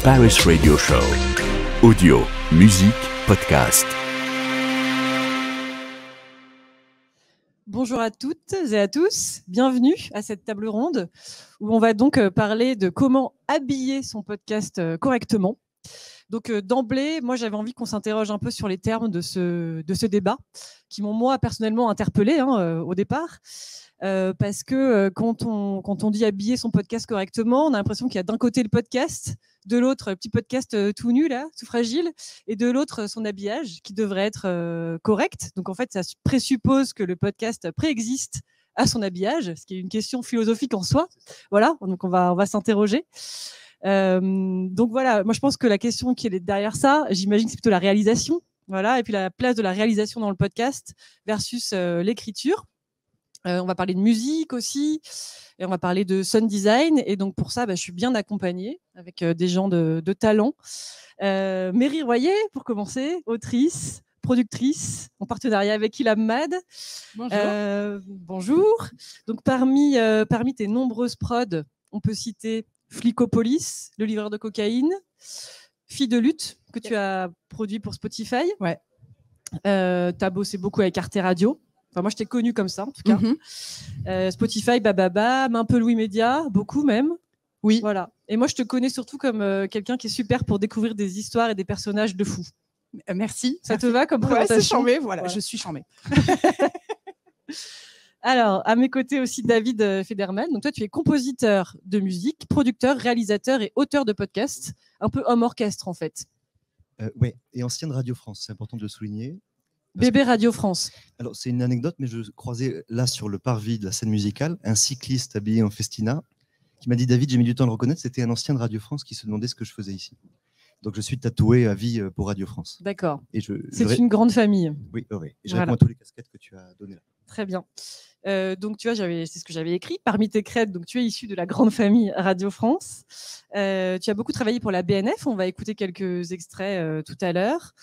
Paris Radio Show. Audio, musique, podcast. Bonjour à toutes et à tous, bienvenue à cette table ronde où on va donc parler de comment habiller son podcast correctement. Donc d'emblée, moi j'avais envie qu'on s'interroge un peu sur les termes de ce débat qui m'ont moi personnellement interpellée au départ. Parce que quand on dit habiller son podcast correctement, on a l'impression qu'il y a d'un côté le podcast, de l'autre petit podcast tout nu là, tout fragile, et de l'autre son habillage qui devrait être correct. Donc en fait, ça présuppose que le podcast préexiste à son habillage, ce qui est une question philosophique en soi. Voilà, donc on va s'interroger. Donc voilà, moi je pense que la question qui est derrière ça, j'imagine que c'est plutôt la réalisation, voilà, et puis la place de la réalisation dans le podcast versus l'écriture. On va parler de musique aussi, et on va parler de sound design. Et donc pour ça, je suis bien accompagnée avec des gens de talent. Méry Royer, pour commencer, autrice, productrice, en partenariat avec Ilham Mad. Bonjour. Bonjour. Donc parmi tes nombreuses prods, on peut citer Flicopolis, le livreur de cocaïne, Fille de lutte, que tu as produit pour Spotify. Ouais. Tu as bossé beaucoup avec Arte Radio. Enfin, moi, je t'ai connu comme ça, en tout cas. Spotify, Bababam, un peu Louis Média, beaucoup même. Oui. Voilà. Et moi, je te connais surtout comme quelqu'un qui est super pour découvrir des histoires et des personnages de fous. Merci. Ça te va comme Ouais, présentation? c'est charmé, voilà, je suis charmée. Alors, à mes côtés aussi, David Federman. Donc, toi, tu es compositeur de musique, producteur, réalisateur et auteur de podcasts. Un peu homme orchestre, en fait. Oui, et ancienne Radio France, c'est important de le souligner. Bébé Radio France. Alors, c'est une anecdote, mais je croisais là sur le parvis de la scène musicale un cycliste habillé en festina qui m'a dit: David, j'ai mis du temps à le reconnaître, c'était un ancien de Radio France qui se demandait ce que je faisais ici. Donc, je suis tatoué à vie pour Radio France. D'accord. C'est une grande famille. Oui, oui. Et je Voilà. réponds à toutes les casquettes que tu as données là. Très bien. Donc, tu vois, c'est ce que j'avais écrit. Parmi tes crêtes, donc tu es issu de la grande famille Radio France. Tu as beaucoup travaillé pour la BNF. On va écouter quelques extraits tout à l'heure.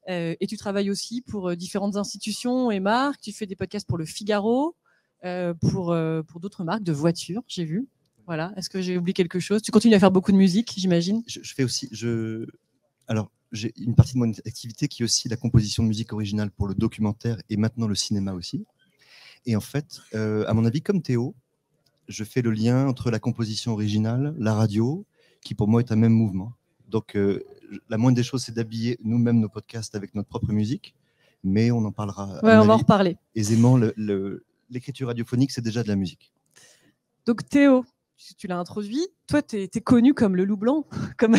Et tu travailles aussi pour différentes institutions et marques. Tu fais des podcasts pour Le Figaro, pour d'autres marques de voitures, j'ai vu. Voilà. Est-ce que j'ai oublié quelque chose? Tu continues à faire beaucoup de musique, j'imagine? Je fais aussi... Alors, j'ai une partie de mon activité qui est aussi la composition de musique originale pour le documentaire et maintenant le cinéma aussi. Et en fait, à mon avis, comme Théo, je fais le lien entre la composition originale, la radio, qui pour moi est un même mouvement. Donc, la moindre des choses, c'est d'habiller nous-mêmes nos podcasts avec notre propre musique, mais on en parlera. Ouais, on va en reparler. Aisément, l'écriture radiophonique, c'est déjà de la musique. Donc, Théo, tu l'as introduit. Toi, tu es connu comme le loup blanc, comme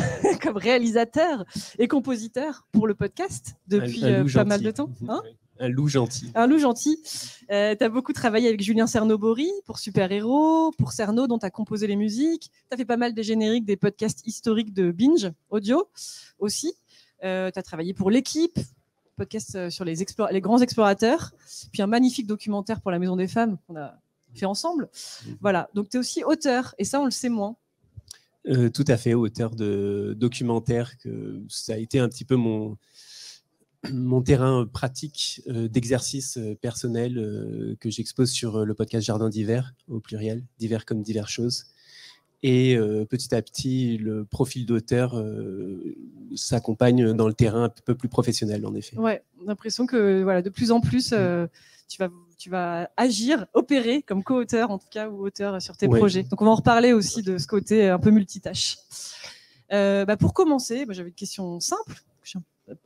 réalisateur et compositeur pour le podcast depuis pas mal de temps. Hein? Un loup gentil. Un loup gentil. Tu as beaucoup travaillé avec Julien Cernobori pour Super Héros, pour Cerno, dont tu as composé les musiques. Tu as fait pas mal des génériques des podcasts historiques de Binge Audio aussi. Tu as travaillé pour L'équipe, podcast sur les grands explorateurs. Puis un magnifique documentaire pour la Maison des Femmes qu'on a fait ensemble. Voilà. Donc, tu es aussi auteur, et ça, on le sait moins. Tout à fait, auteur de documentaires. Ça a été un petit peu mon terrain pratique d'exercice personnel que j'expose sur le podcast Jardin d'hiver, au pluriel, d'hiver comme diverses choses. Et petit à petit, le profil d'auteur s'accompagne dans le terrain un peu plus professionnel, en effet. Ouais, on a l'impression que voilà, de plus en plus, tu vas agir, opérer comme co-auteur, en tout cas, ou auteur sur tes projets. Donc, on va en reparler aussi de ce côté un peu multitâche. Pour commencer, j'avais une question simple. J'ai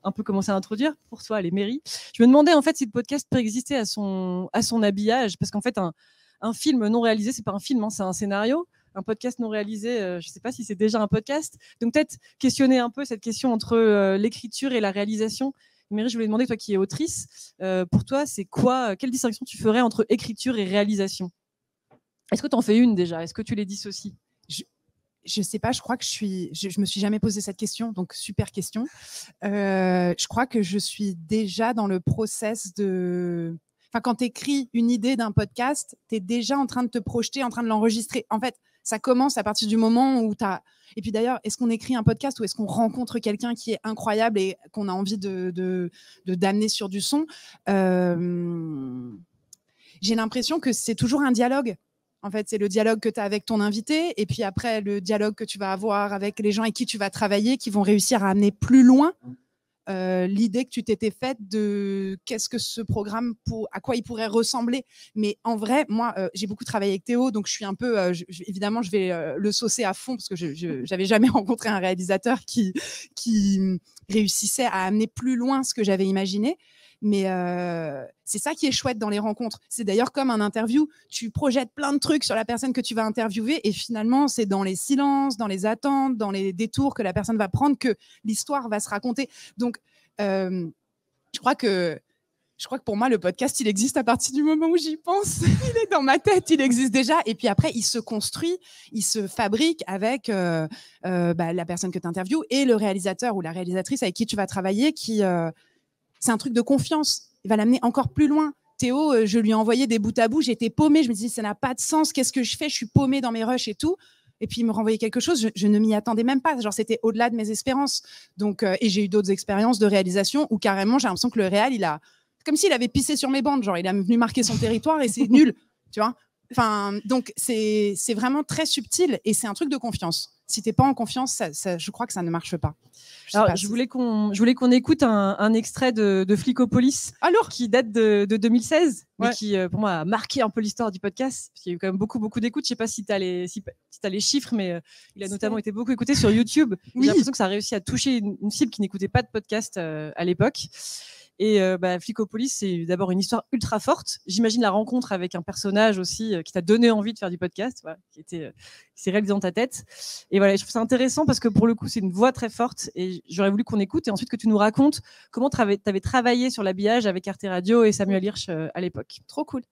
un peu commencé à introduire pour toi, les Méry. Je me demandais en fait si le podcast préexistait à son habillage, parce qu'en fait, un film non réalisé, c'est pas un film, c'est un scénario. Un podcast non réalisé, je ne sais pas si c'est déjà un podcast. Donc peut-être questionner un peu cette question entre l'écriture et la réalisation. Méry, je voulais demander, toi qui es autrice, pour toi, c'est quoi, quelle distinction tu ferais entre écriture et réalisation? Est-ce que tu en fais une déjà? Est-ce que tu les dissocies? Je sais pas, je crois que je me suis jamais posé cette question, donc super question. Je crois que je suis déjà dans le process de... Enfin, quand tu écris une idée d'un podcast, tu es déjà en train de te projeter, en train de l'enregistrer. En fait, ça commence à partir du moment où tu as... Et puis d'ailleurs, est-ce qu'on écrit un podcast ou est-ce qu'on rencontre quelqu'un qui est incroyable et qu'on a envie d'amener sur du son? J'ai l'impression que c'est toujours un dialogue. En fait, c'est le dialogue que tu as avec ton invité et puis après, le dialogue que tu vas avoir avec les gens avec qui tu vas travailler qui vont réussir à amener plus loin l'idée que tu t'étais faite de qu'est-ce que ce programme, à quoi il pourrait ressembler. Mais en vrai, moi, j'ai beaucoup travaillé avec Théo, donc je suis un peu, évidemment, je vais le saucer à fond parce que je n'avais jamais rencontré un réalisateur qui réussissait à amener plus loin ce que j'avais imaginé. Mais c'est ça qui est chouette dans les rencontres. C'est d'ailleurs comme un interview, tu projettes plein de trucs sur la personne que tu vas interviewer et finalement, c'est dans les silences, dans les attentes, dans les détours que la personne va prendre que l'histoire va se raconter. Donc, je crois que pour moi, le podcast, il existe à partir du moment où j'y pense. Il est dans ma tête, il existe déjà. Et puis après, il se construit, il se fabrique avec la personne que tu interviews et le réalisateur ou la réalisatrice avec qui tu vas travailler c'est un truc de confiance. Il va l'amener encore plus loin. Théo, je lui ai envoyé des bouts à bout. J'étais paumée. Je me disais, ça n'a pas de sens. Qu'est-ce que je fais? Je suis paumée dans mes rushs et tout. Et puis, il me renvoyait quelque chose. Je ne m'y attendais même pas. Genre, c'était au-delà de mes espérances. Donc, et j'ai eu d'autres expériences de réalisation où carrément, j'ai l'impression que le réal, comme s'il avait pissé sur mes bandes. Genre, il est venu marquer son territoire et c'est nul. Tu vois? Enfin, donc, c'est vraiment très subtil et c'est un truc de confiance. Si tu n'es pas en confiance, je crois que ça ne marche pas. Je voulais qu'on écoute un extrait de Flicopolis qui date de 2016, mais qui, pour moi, a marqué un peu l'histoire du podcast. Parce qu'il y a eu quand même beaucoup d'écoutes. Je ne sais pas si tu as les chiffres, mais il a notamment été beaucoup écouté sur YouTube. Oui. J'ai l'impression que ça a réussi à toucher une cible qui n'écoutait pas de podcast à l'époque. Et Flicopolis, c'est d'abord une histoire ultra forte. J'imagine la rencontre avec un personnage aussi qui t'a donné envie de faire du podcast, voilà, qui s'est réalisé dans ta tête. Et voilà, je trouve ça intéressant parce que pour le coup, c'est une voix très forte et j'aurais voulu qu'on écoute et ensuite que tu nous racontes comment tu avais travaillé sur l'habillage avec Arte Radio et Samuel Hirsch à l'époque. Trop cool.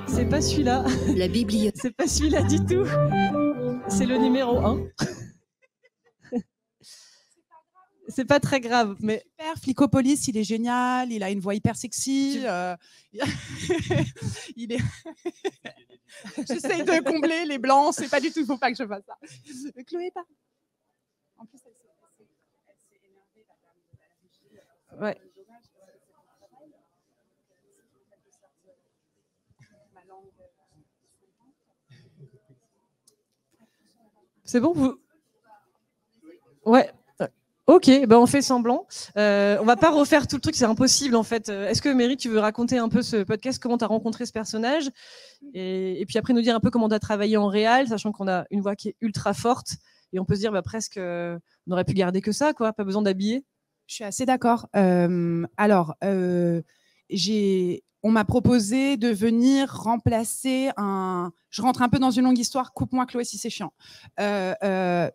C'est pas celui-là. La bibliothèque. C'est pas celui-là du tout. C'est le numéro 1. C'est pas très grave, mais super. Flicopolis, il est génial, il a une voix hyper sexy. Il est. J'essaye de combler les blancs, c'est pas du tout, faut pas que je fasse ça. Chloé, pas. En plus, elle s'est énervée. Ouais. C'est bon, vous. Ouais. Ok, ben on fait semblant. On va pas refaire tout le truc, c'est impossible en fait. Est-ce que Mary, tu veux raconter un peu ce podcast, comment tu as rencontré ce personnage et puis après nous dire un peu comment tu as travaillé en réal, sachant qu'on a une voix qui est ultra forte et on peut se dire presque on aurait pu garder que ça, quoi, pas besoin d'habiller. Je suis assez d'accord. On m'a proposé de venir remplacer Je rentre un peu dans une longue histoire. Coupe-moi, Chloé, si c'est chiant. Je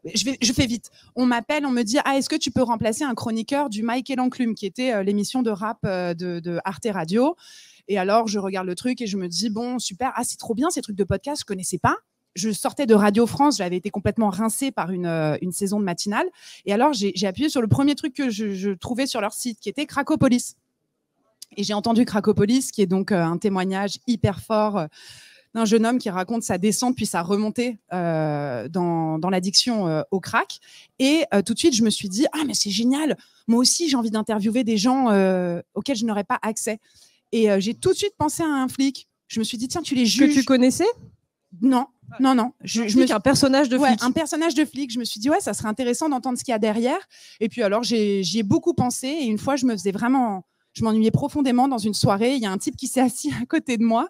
fais vite. On m'appelle, on me dit est-ce que tu peux remplacer un chroniqueur du Mike et l'Enclume, qui était l'émission de rap de Arte Radio. Et alors, je regarde le truc et je me dis bon, super. C'est trop bien ces trucs de podcast. Je connaissais pas. Je sortais de Radio France, j'avais été complètement rincée par une saison de matinale. Et alors, j'ai appuyé sur le premier truc que je trouvais sur leur site, qui était Cracopolis. Et j'ai entendu Cracopolis, qui est donc un témoignage hyper fort d'un jeune homme qui raconte sa descente puis sa remontée dans l'addiction au crack. Et tout de suite, je me suis dit mais c'est génial, moi aussi j'ai envie d'interviewer des gens auxquels je n'aurais pas accès. Et j'ai tout de suite pensé à un flic. Je me suis dit tiens, tu les juges. Que tu connaissais? Non. Un personnage de flic. Ouais, un personnage de flic. Je me suis dit, ça serait intéressant d'entendre ce qu'il y a derrière. Et puis alors, j'y ai beaucoup pensé. Et une fois, je m'ennuyais profondément dans une soirée. Il y a un type qui s'est assis à côté de moi.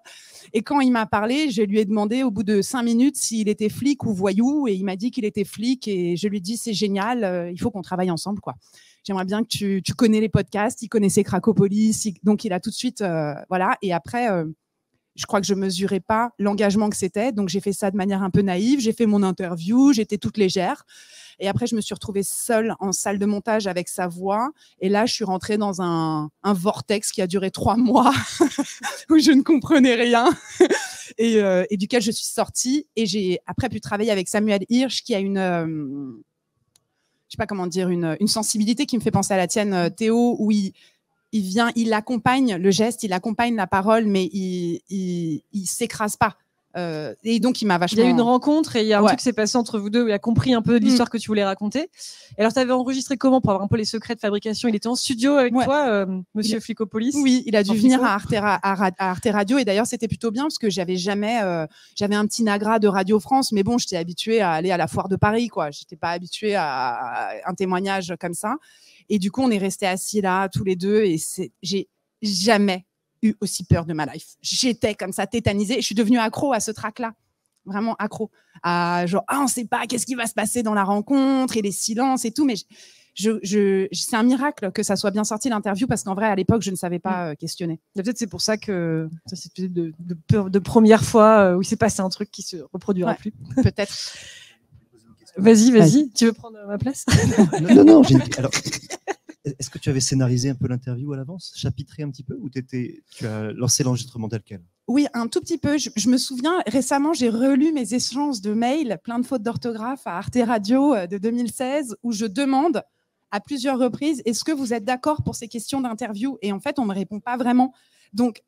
Et quand il m'a parlé, je lui ai demandé au bout de 5 minutes s'il était flic ou voyou. Et il m'a dit qu'il était flic. Et je lui ai dit, c'est génial, il faut qu'on travaille ensemble, quoi. J'aimerais bien que tu connais les podcasts. Il connaissait Cracopolis. Donc, il a tout de suite, voilà. Et après... je crois que je mesurais pas l'engagement que c'était. Donc, j'ai fait ça de manière un peu naïve. J'ai fait mon interview, j'étais toute légère. Et après, je me suis retrouvée seule en salle de montage avec sa voix. Et là, je suis rentrée dans un vortex qui a duré 3 mois où je ne comprenais rien et duquel je suis sortie. Et j'ai après pu travailler avec Samuel Hirsch qui a je sais pas comment dire, une sensibilité qui me fait penser à la tienne, Théo, où il accompagne le geste, il accompagne la parole, mais il s'écrase pas. Et donc, il m'a Il vachement... y a eu une rencontre et il y a un Ouais. truc qui s'est passé entre vous deux où il a compris un peu de l'histoire que tu voulais raconter. Et alors, tu avais enregistré comment pour avoir un peu les secrets de fabrication? Il était en studio avec Ouais. toi, monsieur Flicopolis? Oui, il a dû En venir Flico. à Arte Radio. Et d'ailleurs, c'était plutôt bien parce que j'avais jamais... j'avais un petit nagra de Radio France, mais bon, j'étais habituée à aller à la foire de Paris, quoi. J'étais pas habituée à un témoignage comme ça. Et du coup, on est restés assis là, tous les deux. Et j'ai jamais eu aussi peur de ma life. J'étais comme ça, tétanisée. Je suis devenue accro à ce track-là. Vraiment accro. À genre, on sait pas qu'est-ce qui va se passer dans la rencontre et les silences et tout. Mais c'est un miracle que ça soit bien sorti l'interview parce qu'en vrai, à l'époque, je ne savais pas questionner. Et peut-être c'est pour ça que ça, c'est peut-être de première fois où il s'est passé un truc qui se reproduira plus. Peut-être. Vas-y. Tu veux prendre ma place? Non. Alors, est-ce que tu avais scénarisé un peu l'interview à l'avance, chapitré un petit peu, ou tu as lancé l'enregistrement tel quel? Oui, un tout petit peu. Je me souviens, récemment, j'ai relu mes échanges de mails, plein de fautes d'orthographe à Arte Radio de 2016, où je demande à plusieurs reprises, est-ce que vous êtes d'accord pour ces questions d'interview? Et en fait, on ne me répond pas vraiment. Donc,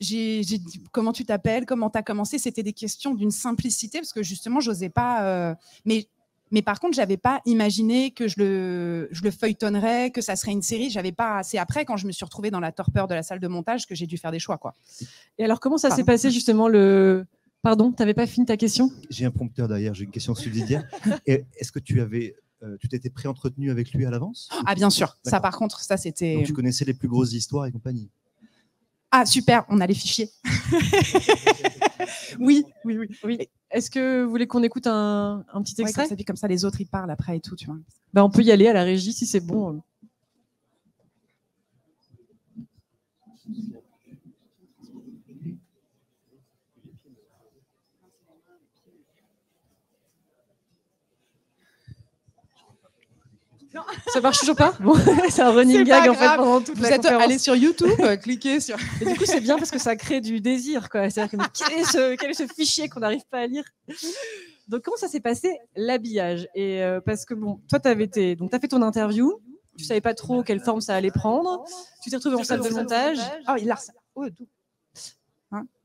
j'ai dit, comment tu t'appelles? Comment tu as commencé? C'était des questions d'une simplicité, parce que justement, je n'osais pas... Mais par contre, je n'avais pas imaginé que je le feuilletonnerais, que ça serait une série. C'est après, quand je me suis retrouvée dans la torpeur de la salle de montage, que j'ai dû faire des choix, quoi. Et alors, comment ça s'est passé justement Pardon, tu n'avais pas fini ta question? J'ai un prompteur derrière, j'ai une question subsidiaire. Est-ce que tu t'étais pré-entretenu avec lui à l'avance? Ah, bien sûr. Ça, par contre, ça, c'était... Donc, tu connaissais les plus grosses histoires et compagnie? Ah, super, on a les fichiers. Oui. Est-ce que vous voulez qu'on écoute un petit extrait? Comme ça, les autres, ils parlent après et tout, tu vois. On peut y aller à la régie si c'est bon. Ça marche toujours pas? Bon, c'est un running gag en fait pendant toute la conférence. Allez sur YouTube, cliquez sur... Et du coup, c'est bien parce que ça crée du désir, quoi. C'est-à-dire que quel est ce fichier qu'on n'arrive pas à lire? Donc, comment ça s'est passé, l'habillage? Et parce que bon, toi, t'as fait ton interview, tu savais pas trop quelle forme ça allait prendre, tu t'es retrouvé en salle de montage. Ah, il a ça.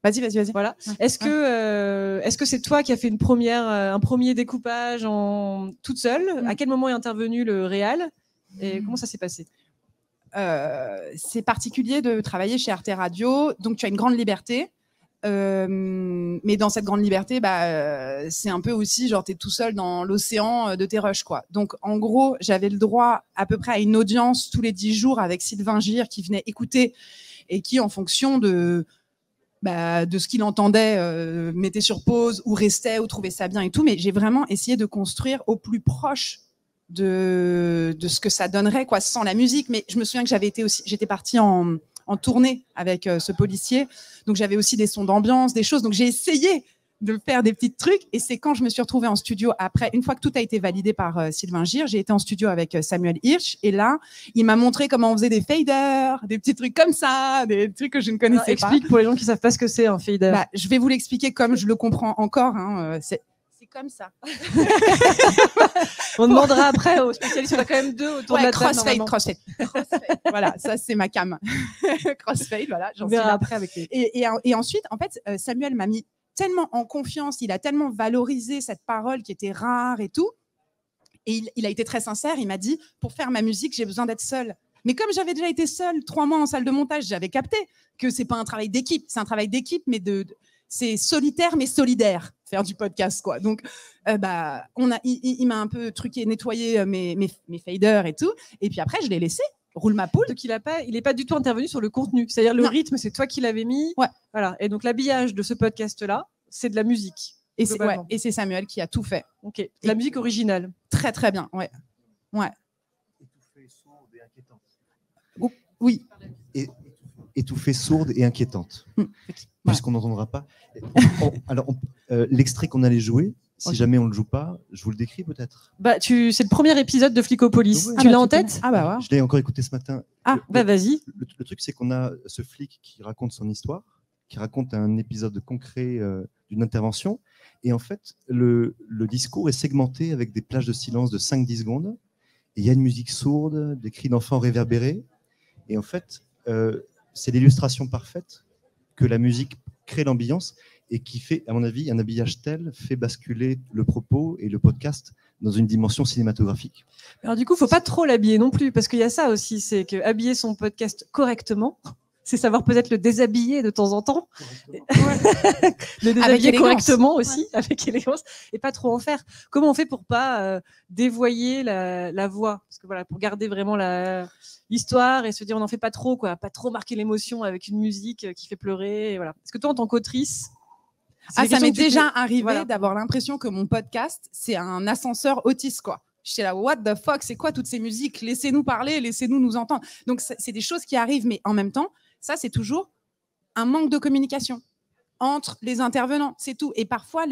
Vas-y. Voilà. Est-ce que c'est toi qui as fait un premier découpage toute seule? À quel moment est intervenu le réal? Et comment ça s'est passé? C'est particulier de travailler chez Arte Radio, donc tu as une grande liberté. Mais dans cette grande liberté, c'est un peu aussi genre t'es tout seul dans l'océan de tes rushs, quoi. Donc en gros, j'avais le droit à peu près à une audience tous les 10 jours avec Sylvain Gir qui venait écouter et qui, en fonction de ce qu'il entendait, mettait sur pause ou restait ou trouvait ça bien et tout. Mais j'ai vraiment essayé de construire au plus proche de ce que ça donnerait, quoi, sans la musique. Mais je me souviens que j'étais partie en tournée avec ce policier. Donc, j'avais aussi des sons d'ambiance, des choses. Donc, j'ai essayé de faire des petits trucs. Et c'est quand je me suis retrouvée en studio après, une fois que tout a été validé par Sylvain Gir, j'ai été en studio avec Samuel Hirsch. Et là, il m'a montré comment on faisait des faders, des petits trucs comme ça, des trucs que je ne connaissais pas. Explique pour les gens qui ne savent pas ce que c'est un fader. Je vais vous l'expliquer comme je le comprends encore. C'est comme ça. On demandera après aux spécialistes. On a quand même deux autour de la table. Crossfade. Voilà, ça c'est ma cam. Crossfade, voilà. On verra après avec les... Et ensuite, en fait, Samuel m'a mis tellement en confiance, il a tellement valorisé cette parole qui était rare et tout. Et il a été très sincère. Il m'a dit, pour faire ma musique, j'ai besoin d'être seule. Mais comme j'avais déjà été seule 3 mois en salle de montage, j'avais capté que c'est pas un travail d'équipe. C'est un travail d'équipe, mais c'est solitaire mais solidaire, faire du podcast, quoi. Donc, il m'a un peu truqué, nettoyé mes faders et tout. Et puis après, je l'ai laissé, roule ma poule. Donc, il n'est pas du tout intervenu sur le contenu. C'est-à-dire le rythme, c'est toi qui l'avais mis. Ouais. Voilà. Et donc, l'habillage de ce podcast-là, c'est de la musique. Et c'est Samuel qui a tout fait. Ok. De la musique originale. Très, très bien, ouais. Étouffée, sourde et inquiétante. Oui. Étouffée, sourde et inquiétante. Puisqu'on n'entendra pas. L'extrait qu'on allait jouer, si jamais on ne le joue pas, je vous le décris peut-être. C'est le premier épisode de Flicopolis. Oui. Tu l'as en tête? Je l'ai encore écouté ce matin. Vas-y. Le truc, c'est qu'on a ce flic qui raconte son histoire, qui raconte un épisode concret d'une intervention. Et en fait, le discours est segmenté avec des plages de silence de 5-10 secondes. Et il y a une musique sourde, des cris d'enfants réverbérés. Et en fait, c'est l'illustration parfaite que la musique crée l'ambiance. et qui fait, à mon avis, un habillage tel fait basculer le propos et le podcast dans une dimension cinématographique. Alors du coup, faut pas trop l'habiller non plus, parce qu'il y a ça aussi, c'est que habiller son podcast correctement, c'est savoir peut-être le déshabiller de temps en temps, le déshabiller correctement aussi, avec élégance, et pas trop en faire. Comment on fait pour pas dévoyer la voix, parce que voilà, pour garder vraiment l'histoire et se dire on n'en fait pas trop, quoi, pas trop marquer l'émotion avec une musique qui fait pleurer, et voilà. Est-ce que toi, en tant qu'autrice, ça m'est déjà arrivé d'avoir l'impression que mon podcast, c'est un ascenseur autiste, quoi. J'étais là, what the fuck, c'est quoi toutes ces musiques? Laissez-nous parler, laissez-nous nous entendre. Donc, c'est des choses qui arrivent, mais en même temps, ça, c'est toujours un manque de communication entre les intervenants, c'est tout. Et parfois,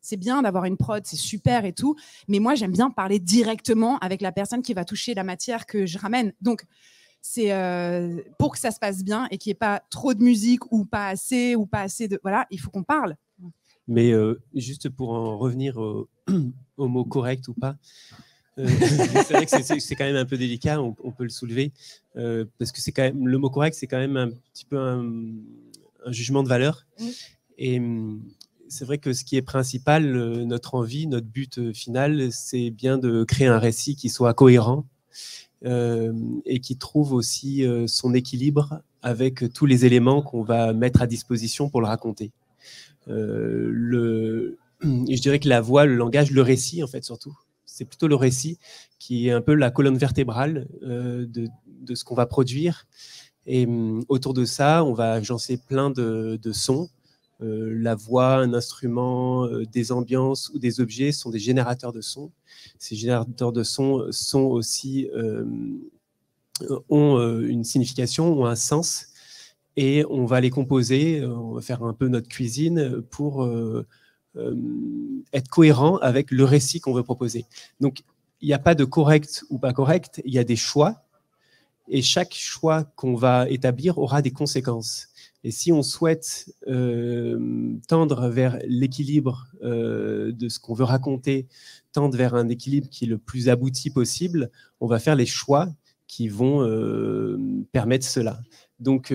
c'est bien d'avoir une prod, c'est super et tout, mais moi, j'aime bien parler directement avec la personne qui va toucher la matière que je ramène. Donc, c'est pour que ça se passe bien et qu'il n'y ait pas trop de musique ou pas assez de... Voilà, il faut qu'on parle. Mais juste pour en revenir au mot correct ou pas, c'est vrai que c'est quand même un peu délicat, on peut le soulever, parce que c'est quand même, le mot correct, c'est quand même un petit peu un jugement de valeur. Et c'est vrai que ce qui est principal, notre envie, notre but final, c'est bien de créer un récit qui soit cohérent et qui trouve aussi son équilibre avec tous les éléments qu'on va mettre à disposition pour le raconter. Je dirais que la voix, le langage, le récit, en fait, surtout, c'est plutôt le récit qui est un peu la colonne vertébrale de ce qu'on va produire. Et autour de ça, on va agencer plein de sons. La voix, un instrument, des ambiances ou des objets sont des générateurs de sons. Ces générateurs de sons sont aussi, ont une signification, ont un sens. Et on va les composer, on va faire un peu notre cuisine pour être cohérent avec le récit qu'on veut proposer. Donc, il n'y a pas de correct ou pas correct, il y a des choix. Et chaque choix qu'on va établir aura des conséquences. Et si on souhaite tendre vers l'équilibre de ce qu'on veut raconter, tendre vers un équilibre qui est le plus abouti possible, on va faire les choix qui vont permettre cela. Donc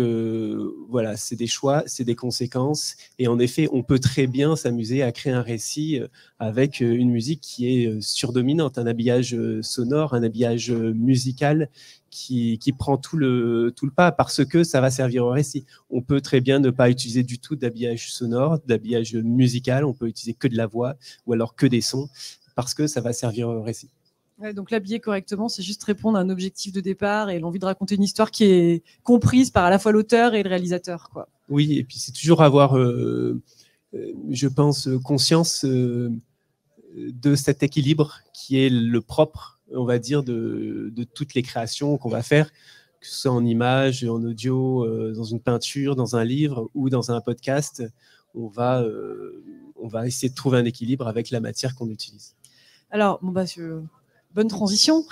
voilà, c'est des choix, c'est des conséquences. Et en effet, on peut très bien s'amuser à créer un récit avec une musique qui est surdominante, un habillage sonore, un habillage musical qui prend tout le pas parce que ça va servir au récit. On peut très bien ne pas utiliser du tout d'habillage sonore, d'habillage musical, on peut utiliser que de la voix ou alors que des sons parce que ça va servir au récit. Ouais, donc l'habiller correctement, c'est juste répondre à un objectif de départ et l'envie de raconter une histoire qui est comprise par à la fois l'auteur et le réalisateur, quoi. Oui, et puis c'est toujours avoir, je pense, conscience de cet équilibre qui est le propre, on va dire, de toutes les créations qu'on va faire, que ce soit en images, en audio, dans une peinture, dans un livre ou dans un podcast. On va essayer de trouver un équilibre avec la matière qu'on utilise. Alors, bon, bonne transition.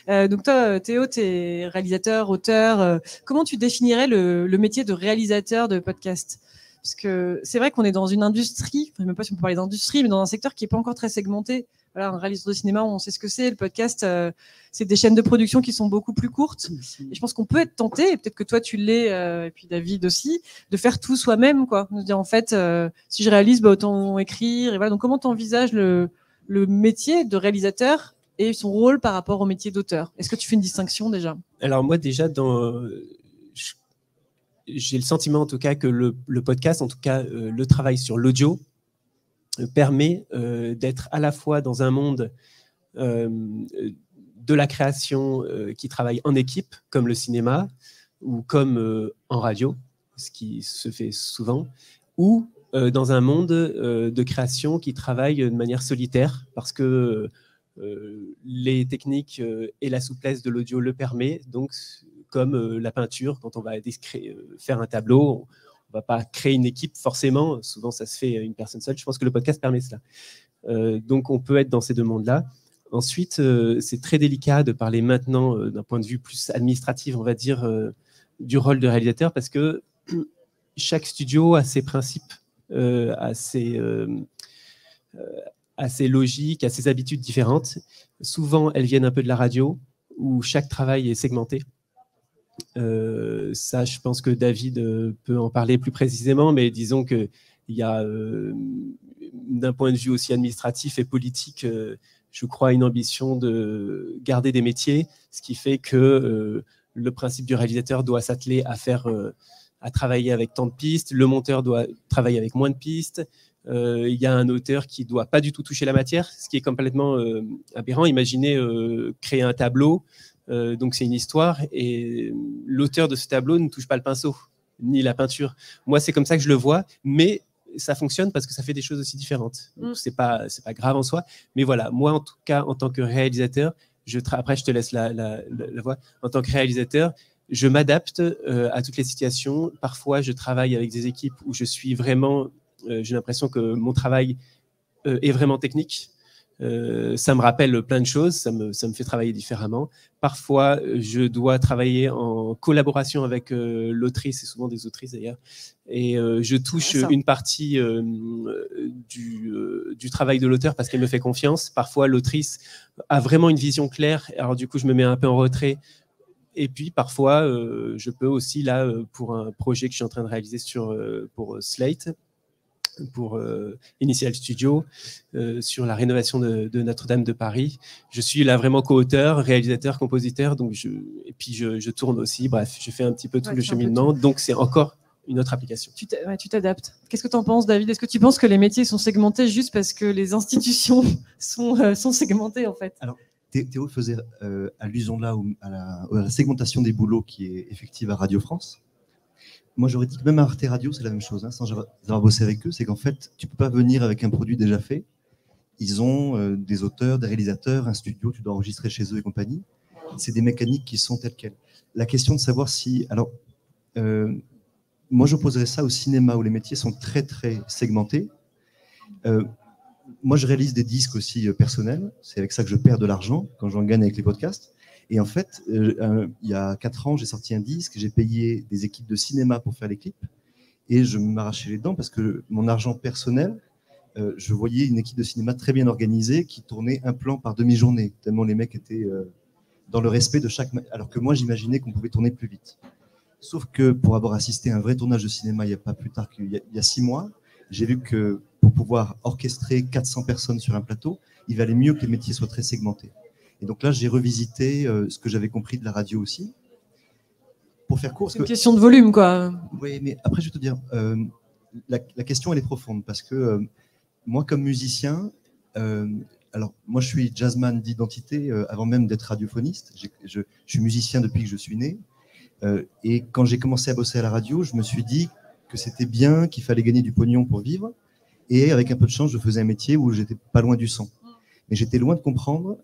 Donc toi, Théo, tu es réalisateur, auteur. Comment tu définirais le métier de réalisateur de podcast? Parce que c'est vrai qu'on est dans une industrie, enfin, je ne sais même pas si on peut parler d'industrie, mais dans un secteur qui n'est pas encore très segmenté. Voilà, un réalisateur de cinéma, on sait ce que c'est. Le podcast, c'est des chaînes de production qui sont beaucoup plus courtes. Et je pense qu'on peut être tenté, et peut-être que toi tu l'es, et puis David aussi, de faire tout soi-même, quoi. De dire en fait, si je réalise, autant écrire. Et voilà. Donc comment tu envisages le métier de réalisateur et son rôle par rapport au métier d'auteur? Est-ce que tu fais une distinction déjà? Alors moi déjà, j'ai le sentiment en tout cas que le podcast, en tout cas le travail sur l'audio, permet d'être à la fois dans un monde de la création qui travaille en équipe, comme le cinéma, ou comme en radio, ce qui se fait souvent, ou dans un monde de création qui travaille de manière solitaire, parce que les techniques et la souplesse de l'audio le permet, donc comme la peinture, quand on va faire un tableau, on ne va pas créer une équipe forcément, souvent ça se fait une personne seule, je pense que le podcast permet cela. Donc on peut être dans ces deux mondes-là. Ensuite, c'est très délicat de parler maintenant d'un point de vue plus administratif, on va dire, du rôle de réalisateur, parce que chaque studio a ses principes, a ses logiques, a ses habitudes différentes. Souvent, elles viennent un peu de la radio, où chaque travail est segmenté. Ça, je pense que David peut en parler plus précisément, mais disons que Il y a, d'un point de vue aussi administratif et politique, je crois, une ambition de garder des métiers, ce qui fait que le principe du réalisateur doit s'atteler à travailler avec tant de pistes, le monteur doit travailler avec moins de pistes, il y a un auteur qui ne doit pas du tout toucher la matière, ce qui est complètement aberrant. Imaginez créer un tableau, donc c'est une histoire, et l'auteur de ce tableau ne touche pas le pinceau, ni la peinture. Moi, c'est comme ça que je le vois, mais ça fonctionne parce que ça fait des choses aussi différentes. Donc, c'est pas grave en soi. Mais voilà, moi, en tout cas, en tant que réalisateur, après, je te laisse la voix. En tant que réalisateur, je m'adapte à toutes les situations. Parfois, je travaille avec des équipes où je suis vraiment... j'ai l'impression que mon travail est vraiment technique. Ça me rappelle plein de choses, ça me fait travailler différemment. Parfois, je dois travailler en collaboration avec l'autrice, et souvent des autrices d'ailleurs, et je touche une partie du travail de l'auteur parce qu'elle me fait confiance. Parfois, l'autrice a vraiment une vision claire, alors du coup, je me mets un peu en retrait. Et puis, parfois, je peux aussi, là, pour un projet que je suis en train de réaliser pour Slate, pour Initial Studio, sur la rénovation de Notre-Dame de Paris. Je suis là vraiment co-auteur, réalisateur, compositeur, et puis je tourne aussi. Bref, je fais un petit peu tout le cheminement, donc c'est encore une autre application. Tu t'adaptes. Qu'est-ce que tu en penses, David? Est-ce que tu penses que les métiers sont segmentés juste parce que les institutions sont segmentées, en fait? Alors, Théo faisait allusion là à la segmentation des boulots qui est effective à Radio France. Moi, j'aurais dit que même à Arte Radio, c'est la même chose, hein, sans avoir bossé avec eux, c'est qu'en fait, tu ne peux pas venir avec un produit déjà fait. Ils ont des auteurs, des réalisateurs, un studio, tu dois enregistrer chez eux et compagnie. C'est des mécaniques qui sont telles quelles. La question de savoir si... Alors, moi, j'opposerais ça au cinéma, où les métiers sont très, très segmentés. Moi, je réalise des disques aussi personnels. C'est avec ça que je perds de l'argent, quand j'en gagne avec les podcasts. Et en fait, il y a 4 ans, j'ai sorti un disque, j'ai payé des équipes de cinéma pour faire les clips, et je m'arrachais les dents parce que mon argent personnel, je voyais une équipe de cinéma très bien organisée qui tournait un plan par demi-journée, tellement les mecs étaient dans le respect de chaque... Alors que moi, j'imaginais qu'on pouvait tourner plus vite. Sauf que pour avoir assisté à un vrai tournage de cinéma il n'y a pas plus tard qu'il y a 6 mois, j'ai vu que pour pouvoir orchestrer 400 personnes sur un plateau, il valait mieux que les métiers soient très segmentés. Et donc là, j'ai revisité ce que j'avais compris de la radio aussi. Pour faire court. C'est une question de volume, quoi. Oui, mais après, je vais te dire, la question, elle est profonde parce que moi, comme musicien, alors moi, je suis jazzman d'identité avant même d'être radiophoniste. Je suis musicien depuis que je suis né. Et quand j'ai commencé à bosser à la radio, je me suis dit que c'était bien, qu'il fallait gagner du pognon pour vivre. Et avec un peu de chance, je faisais un métier où j'étais pas loin du son. Mais j'étais loin de comprendre.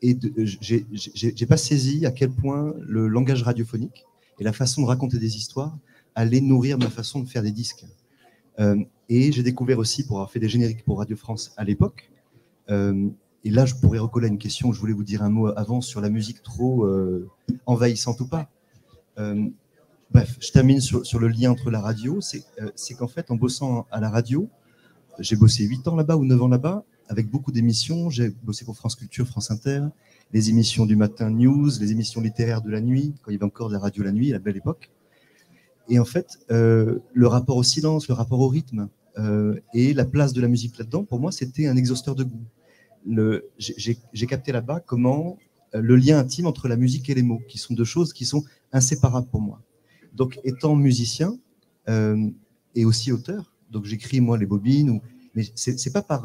Et j'ai pas saisi à quel point le langage radiophonique et la façon de raconter des histoires allaient nourrir ma façon de faire des disques. Et j'ai découvert aussi, pour avoir fait des génériques pour Radio France à l'époque, et là je pourrais recoller à une question, je voulais vous dire un mot avant sur la musique trop envahissante ou pas. Bref, je termine sur le lien entre la radio, c'est qu'en fait en bossant à la radio, j'ai bossé 8 ans là-bas ou 9 ans là-bas, avec beaucoup d'émissions. J'ai bossé pour France Culture, France Inter, les émissions du matin news, les émissions littéraires de la nuit, quand il y avait encore de la radio la nuit, la belle époque. Et en fait, le rapport au silence, le rapport au rythme et la place de la musique là-dedans, pour moi, c'était un exhausteur de goût. J'ai capté là-bas comment le lien intime entre la musique et les mots, qui sont 2 choses qui sont inséparables pour moi. Donc, étant musicien et aussi auteur, donc j'écris moi les bobines, mais c'est pas par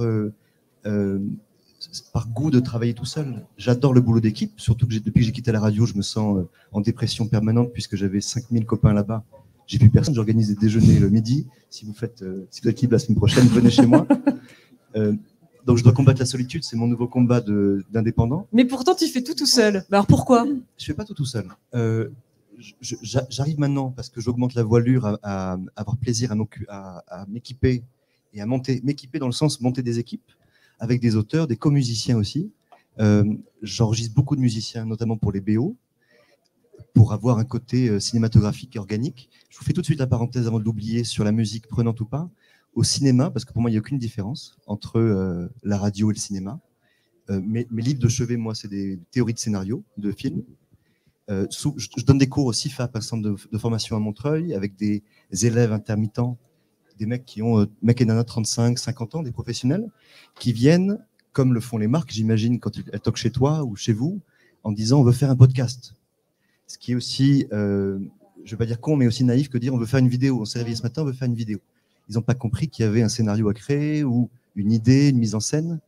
goût de travailler tout seul. J'adore le boulot d'équipe, surtout que depuis que j'ai quitté la radio, je me sens en dépression permanente puisque j'avais 5000 copains là-bas. J'ai plus personne, j'organise des déjeuners le midi. Si vous êtes libre la semaine prochaine, venez chez moi. Donc je dois combattre la solitude, c'est mon nouveau combat d'indépendant. Mais pourtant, tu fais tout seul. Alors pourquoi? Je fais pas tout seul. J'arrive maintenant, parce que j'augmente la voilure, à avoir plaisir à m'équiper et à m'équiper dans le sens monter des équipes, avec des auteurs, des co-musiciens aussi. J'enregistre beaucoup de musiciens, notamment pour les BO, pour avoir un côté cinématographique et organique. Je vous fais tout de suite la parenthèse avant de l'oublier sur la musique prenante ou pas. Au cinéma, parce que pour moi, il n'y a aucune différence entre la radio et le cinéma. Mes livres de chevet, moi, c'est des théories de scénario, de films. Je donne des cours au CIFAP, un centre de formation à Montreuil, avec des élèves intermittents des mecs qui ont, mec et nana, 35, 50 ans, des professionnels, qui viennent, comme le font les marques, j'imagine, quand elles toquent chez toi ou chez vous, en disant on veut faire un podcast. Ce qui est aussi, je ne vais pas dire con, mais aussi naïf que dire on veut faire une vidéo. On s'est réveillé ce matin, on veut faire une vidéo. Ils n'ont pas compris qu'il y avait un scénario à créer ou une idée, une mise en scène.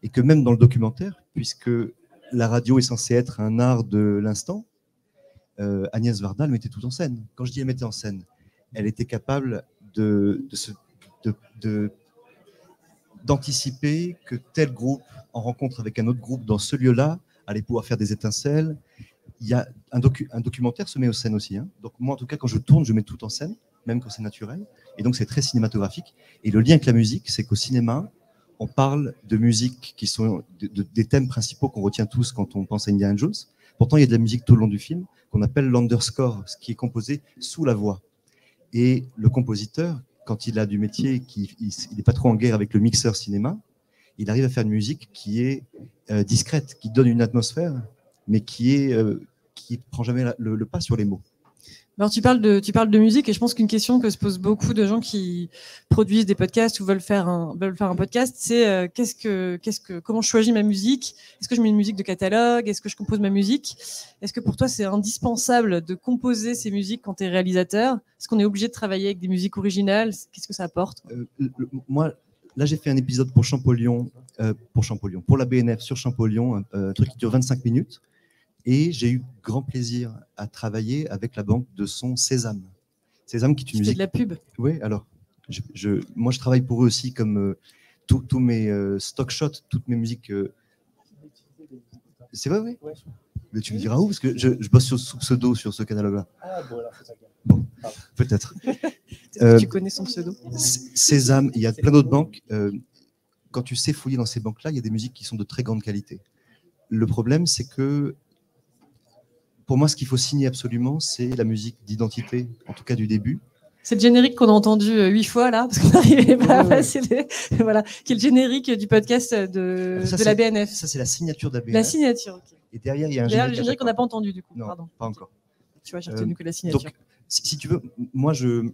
Et que même dans le documentaire, puisque la radio est censée être un art de l'instant, Agnès Varda mettait tout en scène. Quand je dis elle mettait en scène, elle était capable d'anticiper que tel groupe, en rencontre avec un autre groupe dans ce lieu-là, allait pouvoir faire des étincelles. Il y a un documentaire se met en scène aussi. Hein. Donc moi, en tout cas, quand je tourne, je mets tout en scène, même quand c'est naturel. Et donc, c'est très cinématographique. Et le lien avec la musique, c'est qu'au cinéma, on parle de musique qui sont des thèmes principaux qu'on retient tous quand on pense à Indiana Jones. Pourtant, il y a de la musique tout le long du film qu'on appelle l'underscore, ce qui est composé sous la voix. Et le compositeur, quand il a du métier, il n'est pas trop en guerre avec le mixeur cinéma, il arrive à faire une musique qui est discrète, qui donne une atmosphère, mais qui prend jamais le pas sur les mots. Alors, tu parles de musique et je pense qu'une question que se posent beaucoup de gens qui produisent des podcasts ou veulent faire un podcast, c'est comment je choisis ma musique? Est-ce que je mets une musique de catalogue? Est-ce que je compose ma musique? Est-ce que pour toi c'est indispensable de composer ces musiques quand tu es réalisateur? Est-ce qu'on est obligé de travailler avec des musiques originales? Qu'est-ce que ça apporte? Moi, là j'ai fait un épisode pour Champollion, pour la BNF sur Champollion, un truc qui dure 25 minutes. Et j'ai eu grand plaisir à travailler avec la banque de son Sésame. Sésame qui est une musique. Tu fais de la pub. Oui, alors, moi je travaille pour eux aussi comme tous mes stock shots, toutes mes musiques. C'est vrai, oui. Ouais. Mais tu me diras où? Parce que je bosse sous pseudo sur ce catalogue-là. Ah bon, alors faut ça. Bon, peut-être. Tu connais son pseudo? Sésame, il y a plein d'autres banques. Quand tu sais fouiller dans ces banques-là, il y a des musiques qui sont de très grande qualité. Le problème, c'est que pour moi, ce qu'il faut signer absolument, c'est la musique d'identité, en tout cas du début. C'est le générique qu'on a entendu 8 fois là, parce qu'on n'arrivait pas à passer voilà, qui est le générique du podcast de la BNF. Ça, c'est la signature de la BNF. La signature, ok. Et derrière, il y a le générique qu'on n'a pas entendu du coup. Non, pardon. pas encore. Tu vois, j'ai retenu que la signature. Donc, si tu veux, moi, je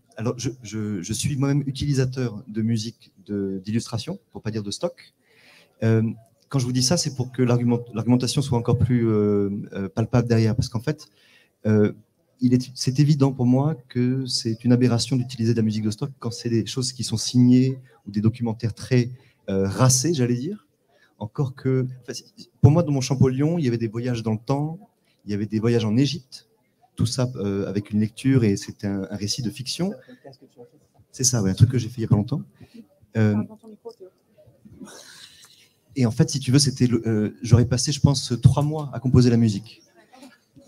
suis moi-même utilisateur de musique d'illustration, pour pas dire de stock. Quand je vous dis ça, c'est pour que l'argumentation soit encore plus palpable derrière. Parce qu'en fait, c'est évident pour moi que c'est une aberration d'utiliser de la musique de stock quand c'est des choses qui sont signées ou des documentaires très racés, j'allais dire. Encore que, pour moi, dans mon Champollion, il y avait des voyages dans le temps, il y avait des voyages en Égypte, tout ça avec une lecture et c'était un récit de fiction. C'est ça, ouais, un truc que j'ai fait il n'y a pas longtemps. Et en fait, si tu veux, j'aurais passé, je pense, 3 mois à composer la musique.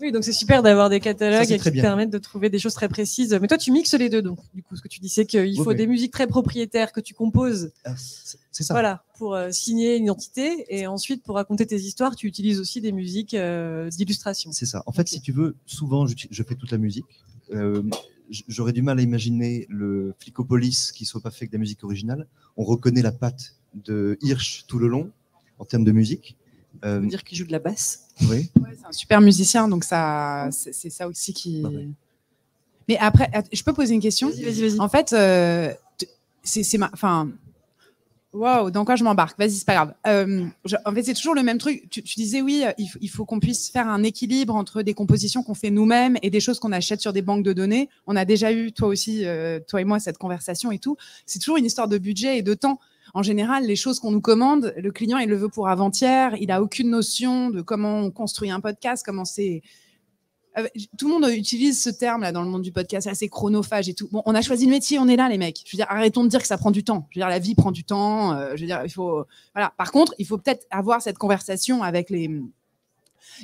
Oui, donc c'est super d'avoir des catalogues qui te bien. permettent de trouver des choses très précises. Mais toi, tu mixes les deux, donc. Du coup, ce que tu dis, c'est qu'il faut des musiques très propriétaires que tu composes. C'est ça. Voilà, pour signer une identité. Et ensuite, pour raconter tes histoires, tu utilises aussi des musiques d'illustration. C'est ça. En fait, si tu veux, souvent, je fais toute la musique. J'aurais du mal à imaginer le Flicopolis qui ne soit pas fait avec de la musique originale. On reconnaît la patte de Hirsch tout le long, en termes de musique. Ça veut dire qu'il joue de la basse. Oui. Ouais, c'est un super musicien, donc c'est ça aussi qui. Ouais. Mais après, je peux poser une question? Vas-y. En fait, waouh, dans quoi je m'embarque? Vas-y, c'est pas grave. En fait, c'est toujours le même truc. Tu disais oui, il faut qu'on puisse faire un équilibre entre des compositions qu'on fait nous-mêmes et des choses qu'on achète sur des banques de données. On a déjà eu, toi aussi, toi et moi, cette conversation et tout. C'est toujours une histoire de budget et de temps. En général, les choses qu'on nous commande, le client, il le veut pour avant-hier. Il n'a aucune notion de comment on construit un podcast, comment c'est. Tout le monde utilise ce terme-là dans le monde du podcast, c'est chronophage et tout. Bon, on a choisi le métier, on est là, les mecs. Je veux dire, arrêtons de dire que ça prend du temps. Je veux dire, la vie prend du temps. Je veux dire, il faut. Voilà. Par contre, il faut peut-être avoir cette conversation avec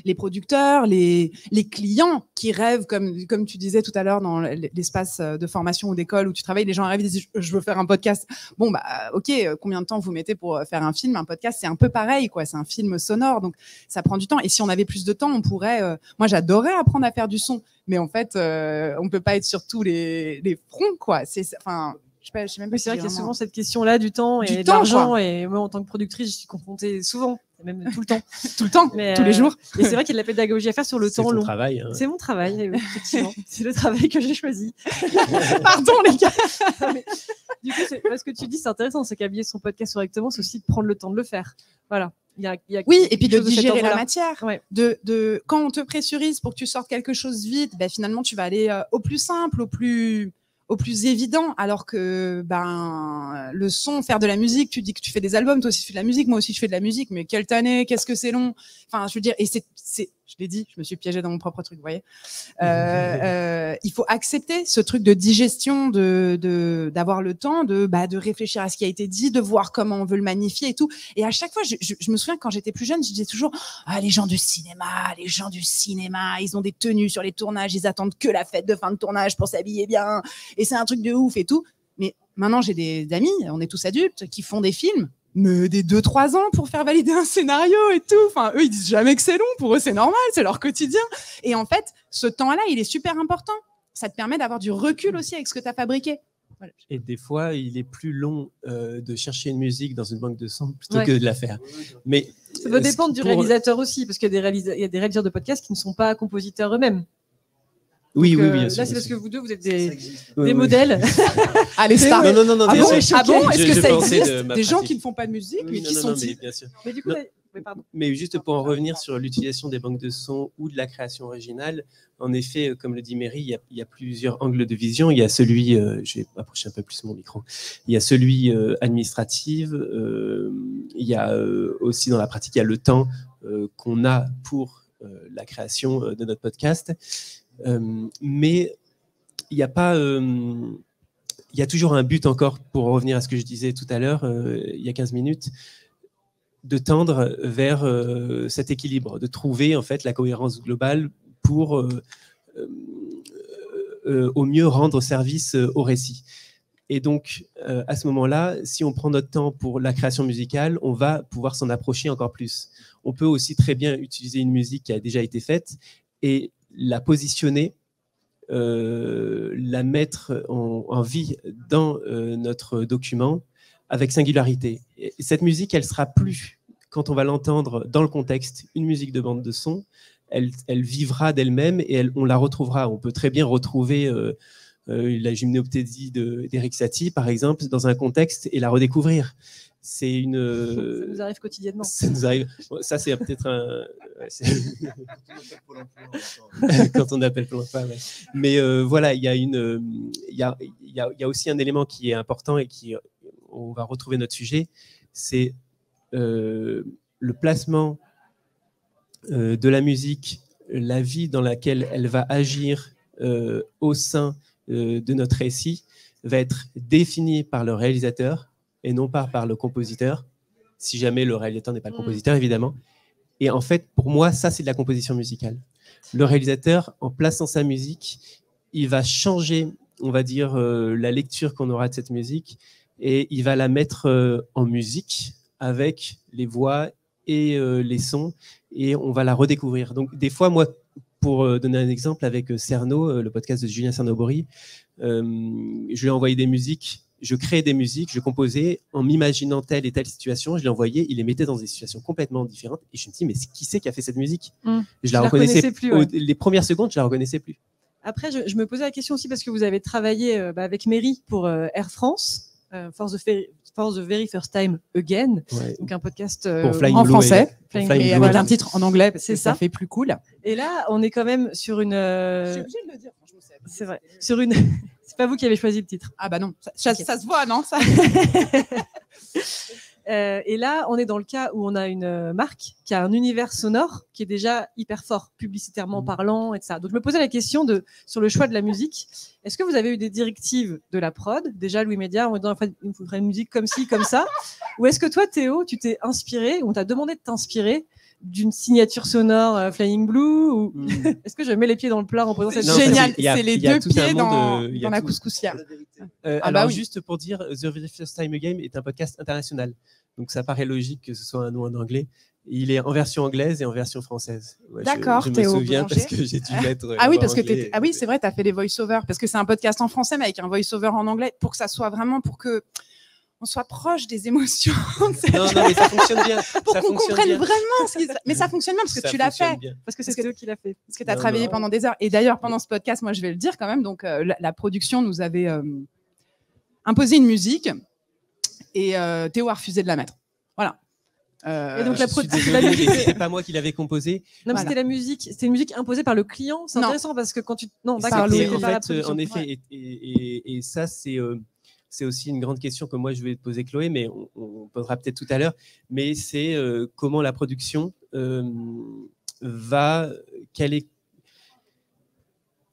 les producteurs, les clients qui rêvent, comme tu disais tout à l'heure dans l'espace de formation ou d'école où tu travailles, les gens arrivent et disent je veux faire un podcast. Bon, bah, ok, combien de temps vous mettez pour faire un film? Un podcast, c'est un peu pareil, quoi. C'est un film sonore, donc ça prend du temps. Et si on avait plus de temps, on pourrait. Moi, j'adorais apprendre à faire du son, mais en fait, on peut pas être sur tous les fronts, quoi. Enfin. Je sais même pas c'est vrai qu'il y a souvent cette question-là du temps et de l'argent. Et moi, en tant que productrice, je suis confrontée souvent même tout le temps. Tout le temps, Mais, tous les jours. Et c'est vrai qu'il y a de la pédagogie à faire sur le C'est temps ton long. travail. Hein. C'est mon travail, effectivement. C'est le travail que j'ai choisi. Pardon, les gars. Du coup, ce que tu dis, c'est intéressant, c'est qu'habiller son podcast correctement, c'est aussi de prendre le temps de le faire. Voilà. Il y a Oui, et puis quelque de chose cet digérer la ordre-là. matière. Ouais. Quand on te pressurise pour que tu sortes quelque chose vite, ben, finalement, tu vas aller au plus simple, au plus évident, alors que le son, faire de la musique, tu dis que tu fais des albums, toi aussi tu fais de la musique, moi aussi je fais de la musique, mais quelle tannée, qu'est-ce que c'est long. Enfin, je veux dire, et je l'ai dit, je me suis piégée dans mon propre truc, vous voyez. Il faut accepter ce truc de digestion, d'avoir le temps de réfléchir à ce qui a été dit, de voir comment on veut le magnifier et tout. Et à chaque fois, je me souviens quand j'étais plus jeune, je disais toujours, les gens du cinéma, ils ont des tenues sur les tournages, ils attendent que la fête de fin de tournage pour s'habiller bien. Et c'est un truc de ouf et tout. Mais maintenant, j'ai des amis, on est tous adultes, qui font des films, mais des 2-3 ans pour faire valider un scénario et tout. Enfin, eux, ils disent jamais que c'est long. Pour eux, c'est normal, c'est leur quotidien. Et en fait, ce temps-là, il est super important. Ça te permet d'avoir du recul aussi avec ce que tu as fabriqué. Voilà. Et des fois, il est plus long de chercher une musique dans une banque de sons plutôt que de la faire. Mais ça peut dépendre du réalisateur aussi, parce qu'il y a des réalisateurs de podcasts qui ne sont pas compositeurs eux-mêmes. Oui, Donc, oui, bien là, sûr. c'est parce que vous deux, vous êtes des Oui. modèles. Ah, les stars. Non. Ah bien bon, sûr. Est-ce que Je ça pensais existe de ma des gens pratique. qui ne font pas de musique, Oui, mais qui sont mais bien sûr. Mais du coup, Non. pardon. Mais juste pour en revenir sur l'utilisation des banques de sons ou de la création originale, en effet, comme le dit Mary, il y a plusieurs angles de vision. Il y a celui, je vais approcher un peu plus mon micro, il y a celui administratif, il y a aussi dans la pratique, il y a le temps qu'on a pour la création de notre podcast. Mais il n'y a pas... il y a toujours un but encore, pour revenir à ce que je disais tout à l'heure, il y a 15 minutes, de tendre vers cet équilibre, de trouver en fait la cohérence globale pour au mieux rendre service au récit. Et donc, à ce moment-là, si on prend notre temps pour la création musicale, on va pouvoir s'en approcher encore plus. On peut aussi très bien utiliser une musique qui a déjà été faite et la positionner, la mettre en vie dans notre document avec singularité. Et cette musique, elle sera plus, quand on va l'entendre dans le contexte, une musique de bande de son, elle vivra d'elle-même et on la retrouvera. On peut très bien retrouver la gymnoptésie d'Eric Satie, par exemple, dans un contexte et la redécouvrir. C'est une. Ça nous arrive quotidiennement. Ça nous arrive. Ça, c'est peut-être un. Quand on appelle Pôle emploi, ouais. Mais voilà, il y a aussi un élément qui est important et on va retrouver notre sujet, c'est le placement de la musique, la vie dans laquelle elle va agir au sein de notre récit va être définie par le réalisateur et non pas par le compositeur, si jamais le réalisateur n'est pas le compositeur, évidemment. Et en fait, pour moi, ça, c'est de la composition musicale. Le réalisateur, en plaçant sa musique, il va changer, on va dire, la lecture qu'on aura de cette musique et il va la mettre en musique avec les voix et les sons et on va la redécouvrir. Donc, des fois, moi, pour donner un exemple avec Cerno, le podcast de Julien Cernobori, je lui ai envoyé des musiques. Je créais des musiques, je composais en m'imaginant telle et telle situation, je les envoyais, il les mettait dans des situations complètement différentes et je me dis mais qui c'est qui a fait cette musique? Je la reconnaissais plus. Ouais. Les premières secondes, je la reconnaissais plus. Après, je me posais la question aussi parce que vous avez travaillé avec Mary pour Air France, for the very first time again, ouais. Donc un podcast en français et avec voilà. un titre en anglais parce que C'est ça ça fait plus cool. Et là, on est quand même sur une. Je suis obligée de le dire, franchement. C'est vrai. Sur une. C'est pas vous qui avez choisi le titre. Ah bah non, ça se voit, non ça. Et là, on est dans le cas où on a une marque qui a un univers sonore qui est déjà hyper fort, publicitairement parlant, et ça. Donc, je me posais la question sur le choix de la musique. Est-ce que vous avez eu des directives de la prod? Déjà, Louis Média, il faudrait une musique comme ci, comme ça. Ou est-ce que toi, Théo, tu t'es inspiré, ou on t'a demandé de t'inspirer d'une signature sonore Flying Blue ou... Est-ce que je mets les pieds dans le plat en posant cette Génial, il y a c'est les tout un deux pieds monde, dans la couscoussière. Alors, oui. juste pour dire, The Very First Time Again est un podcast international. Donc, ça paraît logique que ce soit un nom en anglais. Il est en version anglaise et en version française. Ouais, D'accord, je me Théo souviens Boulanger. parce que j'ai dû mettre. Ah oui, parce que c'est vrai, tu as fait des voice-overs parce que c'est un podcast en français mais avec un voice-over en anglais pour que ça soit vraiment pour que on soit proche des émotions. Non, mais ça fonctionne bien. Pour Ça qu'on fonctionne comprenne bien. vraiment ce qui... Mais ça fonctionne bien parce que Ça tu l'as fonctionne fait. bien. Parce que c'est Parce que- Théo qui l'a fait. Parce que tu as Non, travaillé non. pendant des heures. Et d'ailleurs, pendant ce podcast, moi, je vais le dire quand même. Donc, la production nous avait imposé une musique et Théo a refusé de la mettre. Voilà. Et donc, Je suis désolé, mais c'était pas moi qui l'avais composé. Non, mais Voilà. c'était une musique imposée par le client. C'est Non. intéressant parce que quand tu. Non, Par d'accord, Louis. c'est Et en par la fait, production. en effet, et ça, c'est aussi une grande question que moi je vais te poser, Chloé, mais on posera peut-être tout à l'heure. Mais c'est comment la production va.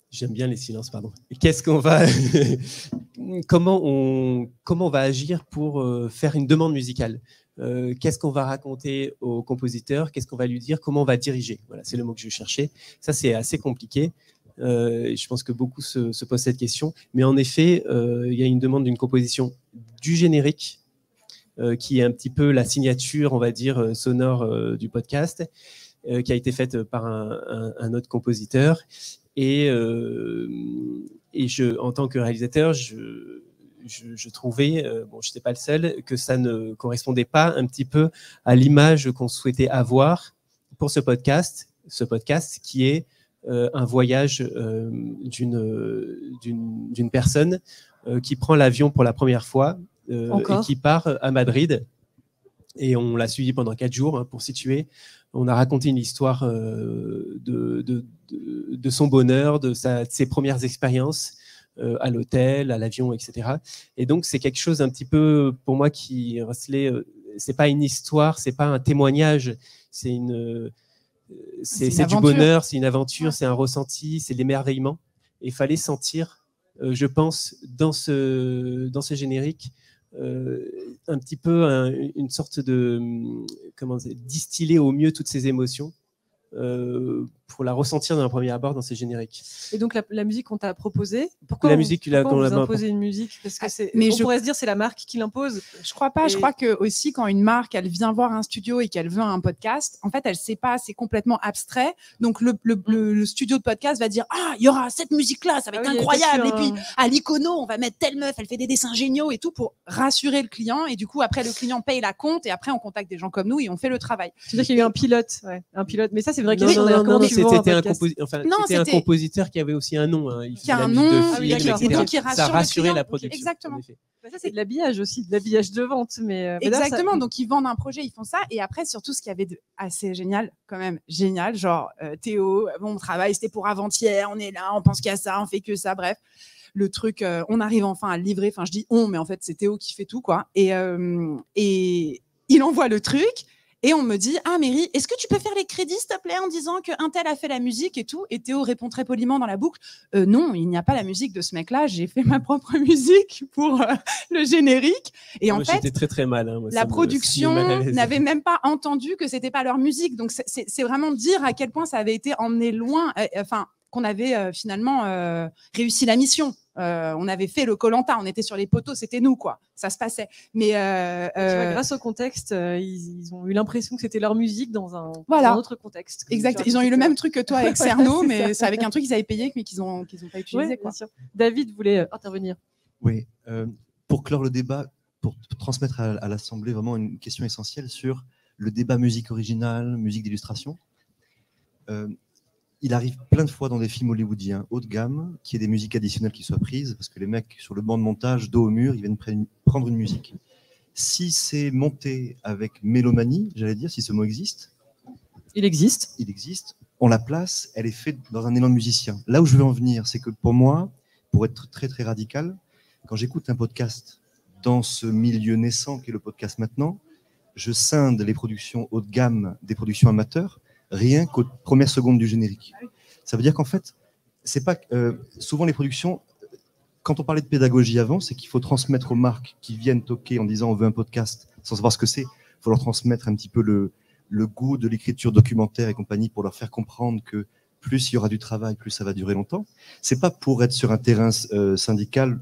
J'aime bien les silences, pardon. Qu'est-ce qu'on va. comment on va agir pour faire une demande musicale? Qu'est-ce qu'on va raconter au compositeur? Qu'est-ce qu'on va lui dire? Comment on va diriger? Voilà, c'est le mot que je cherchais. Ça, c'est assez compliqué. Je pense que beaucoup se posent cette question. Mais en effet, il y a une demande d'une composition du générique, qui est un petit peu la signature, on va dire, sonore du podcast, qui a été faite par un autre compositeur. Et en tant que réalisateur, je trouvais, bon, je n'étais pas le seul, que ça ne correspondait pas un petit peu à l'image qu'on souhaitait avoir pour ce podcast qui est un voyage d'une personne qui prend l'avion pour la première fois et qui part à Madrid. Et on l'a suivi pendant 4 jours, hein, pour situer. On a raconté une histoire de son bonheur, de ses premières expériences à l'hôtel, à l'avion, etc. Et donc, c'est quelque chose un petit peu, pour moi, qui recelait. C'est pas une histoire, c'est pas un témoignage, c'est du bonheur, c'est une aventure, c'est un ressenti, c'est l'émerveillement. Et il fallait sentir, je pense, dans ce générique, un petit peu une sorte de distiller au mieux toutes ces émotions pour la ressentir d'un premier abord dans ces génériques. Et donc la musique qu'on t'a proposée, pourquoi la musique on vous a imposé une musique? Parce que pourrait se dire c'est la marque qui l'impose. Je crois pas. Je crois que aussi quand une marque elle vient voir un studio et qu'elle veut un podcast, en fait elle sait pas, c'est complètement abstrait. Donc le studio de podcast va dire il y aura cette musique là, ça va être incroyable. Et puis à l'Icono on va mettre telle meuf, elle fait des dessins géniaux et tout pour rassurer le client. Et du coup après le client paye la compte et après on contacte des gens comme nous et on fait le travail. C'est-à-dire qu'il y a eu un pilote, Mais ça c'est vrai qu'il c'était un compositeur qui avait aussi un nom. Hein. Qui a un nom, ça rassurait la production. Exactement. Ça, c'est de l'habillage aussi, de l'habillage de vente. Exactement, donc ils vendent un projet, ils font ça. Et après, surtout, ce qu'il y avait de assez génial, quand même, génial, genre Théo, on travaille, c'était pour avant-hier, on est là, on pense qu'à ça, on fait que ça, bref. Le truc, on arrive enfin à le livrer. Enfin, je dis on, mais en fait, c'est Théo qui fait tout, quoi. Et il envoie le truc. Et on me dit, Méry, est-ce que tu peux faire les crédits, s'il te plaît, en disant qu'un tel a fait la musique et tout? Et Théo répond très poliment dans la boucle, non, il n'y a pas la musique de ce mec-là, j'ai fait ma propre musique pour le générique. Et en fait, j'étais très très mal. Hein, moi, la production n'avait même pas entendu que c'était pas leur musique. Donc c'est vraiment dire à quel point ça avait été emmené loin, qu'on avait finalement réussi la mission. On avait fait le Koh-Lanta, on était sur les poteaux, c'était nous, quoi. Ça se passait. Mais grâce au contexte, ils ont eu l'impression que c'était leur musique dans un autre contexte. Exact. Ils ont eu le même truc que toi avec Cerno, mais c'est avec un truc qu'ils avaient payé, mais qu'ils n'ont pas utilisé. Quoi. David voulait intervenir. Oui. Pour clore le débat, pour transmettre à l'Assemblée vraiment une question essentielle sur le débat musique originale, musique d'illustration. Il arrive plein de fois dans des films hollywoodiens haut de gamme qu'il y ait des musiques additionnelles qui soient prises, parce que les mecs sur le banc de montage, dos au mur, ils viennent prendre une musique. Si c'est monté avec mélomanie, j'allais dire, si ce mot existe. Il existe. On la place, elle est faite dans un élan de musicien. Là où je veux en venir, c'est que pour moi, pour être très très radical, quand j'écoute un podcast dans ce milieu naissant qu'est le podcast maintenant, je scinde les productions haut de gamme des productions amateurs, rien qu'aux premières secondes du générique. Ça veut dire qu'en fait, c'est pas souvent les productions, quand on parlait de pédagogie avant, c'est qu'il faut transmettre aux marques qui viennent toquer en disant on veut un podcast, sans savoir ce que c'est, il faut leur transmettre un petit peu le goût de l'écriture documentaire et compagnie pour leur faire comprendre que plus il y aura du travail, plus ça va durer longtemps. C'est pas pour être sur un terrain syndical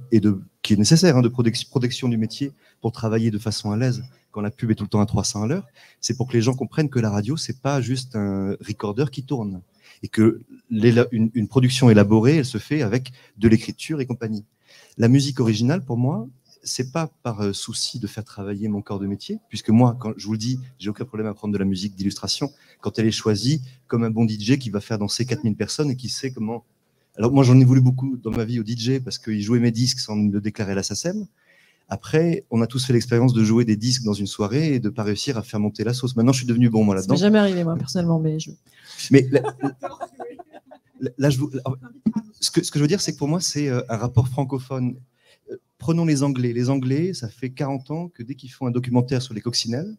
qui est nécessaire, de protection du métier, pour travailler de façon à l'aise quand la pub est tout le temps à 300 à l'heure. C'est pour que les gens comprennent que la radio, c'est pas juste un recorder qui tourne et que une production élaborée, elle se fait avec de l'écriture et compagnie. La musique originale, pour moi, c'est pas par souci de faire travailler mon corps de métier, puisque moi, quand je vous le dis, j'ai aucun problème à prendre de la musique d'illustration quand elle est choisie comme un bon DJ qui va faire danser 4000 personnes et qui sait comment. Alors moi, j'en ai voulu beaucoup dans ma vie au DJ parce qu'il jouait mes disques sans me déclarer la SACEM. Après, on a tous fait l'expérience de jouer des disques dans une soirée et de pas réussir à faire monter la sauce. Maintenant, je suis devenu bon moi là-dedans. Ça m'est jamais arrivé moi personnellement, mais Mais là, ce que je veux dire, c'est que pour moi, c'est un rapport francophone. Prenons les Anglais. Les Anglais, ça fait 40 ans que dès qu'ils font un documentaire sur les coccinelles,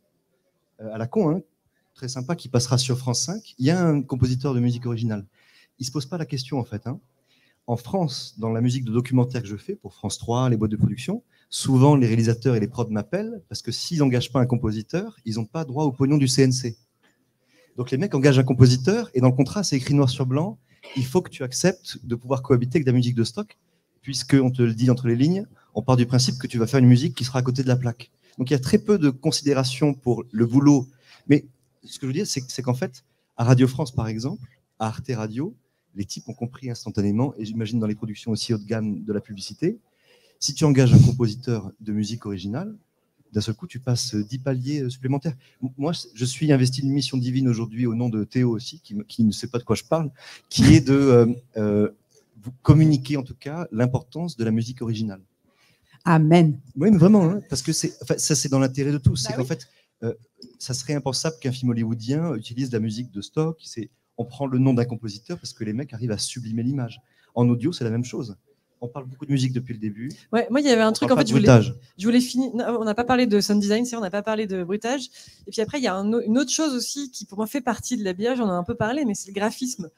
à la con, hein, très sympa, qui passera sur France 5, il y a un compositeur de musique originale. Il ne se pose pas la question, en fait. Hein. En France, dans la musique de documentaire que je fais, pour France 3, les boîtes de production, souvent les réalisateurs et les prods m'appellent parce que s'ils n'engagent pas un compositeur, ils n'ont pas droit au pognon du CNC. Donc les mecs engagent un compositeur et dans le contrat, c'est écrit noir sur blanc, il faut que tu acceptes de pouvoir cohabiter avec de la musique de stock, puisqu'on te le dit entre les lignes, on part du principe que tu vas faire une musique qui sera à côté de la plaque. Donc il y a très peu de considération pour le boulot. Mais ce que je veux dire, c'est qu'en fait, à Radio France, par exemple, à Arte Radio, les types ont compris instantanément, et j'imagine dans les productions aussi haut de gamme de la publicité, si tu engages un compositeur de musique originale, d'un seul coup, tu passes 10 paliers supplémentaires. Moi, je suis investi d'une mission divine aujourd'hui au nom de Théo aussi, qui ne sait pas de quoi je parle, qui est de vous communiquer en tout cas l'importance de la musique originale. Amen. Oui, mais vraiment, hein, parce que ça, c'est dans l'intérêt de tous. C'est oui. qu'en fait, ça serait impensable qu'un film hollywoodien utilise de la musique de stock. On prend le nom d'un compositeur parce que les mecs arrivent à sublimer l'image. En audio, c'est la même chose. On parle beaucoup de musique depuis le début. Ouais, moi, il y avait un truc, en fait, je voulais finir. On n'a pas parlé de sound design, on n'a pas parlé de bruitage. Et puis après, il y a une autre chose aussi qui, pour moi, fait partie de l'habillage. On en a un peu parlé, mais c'est le graphisme.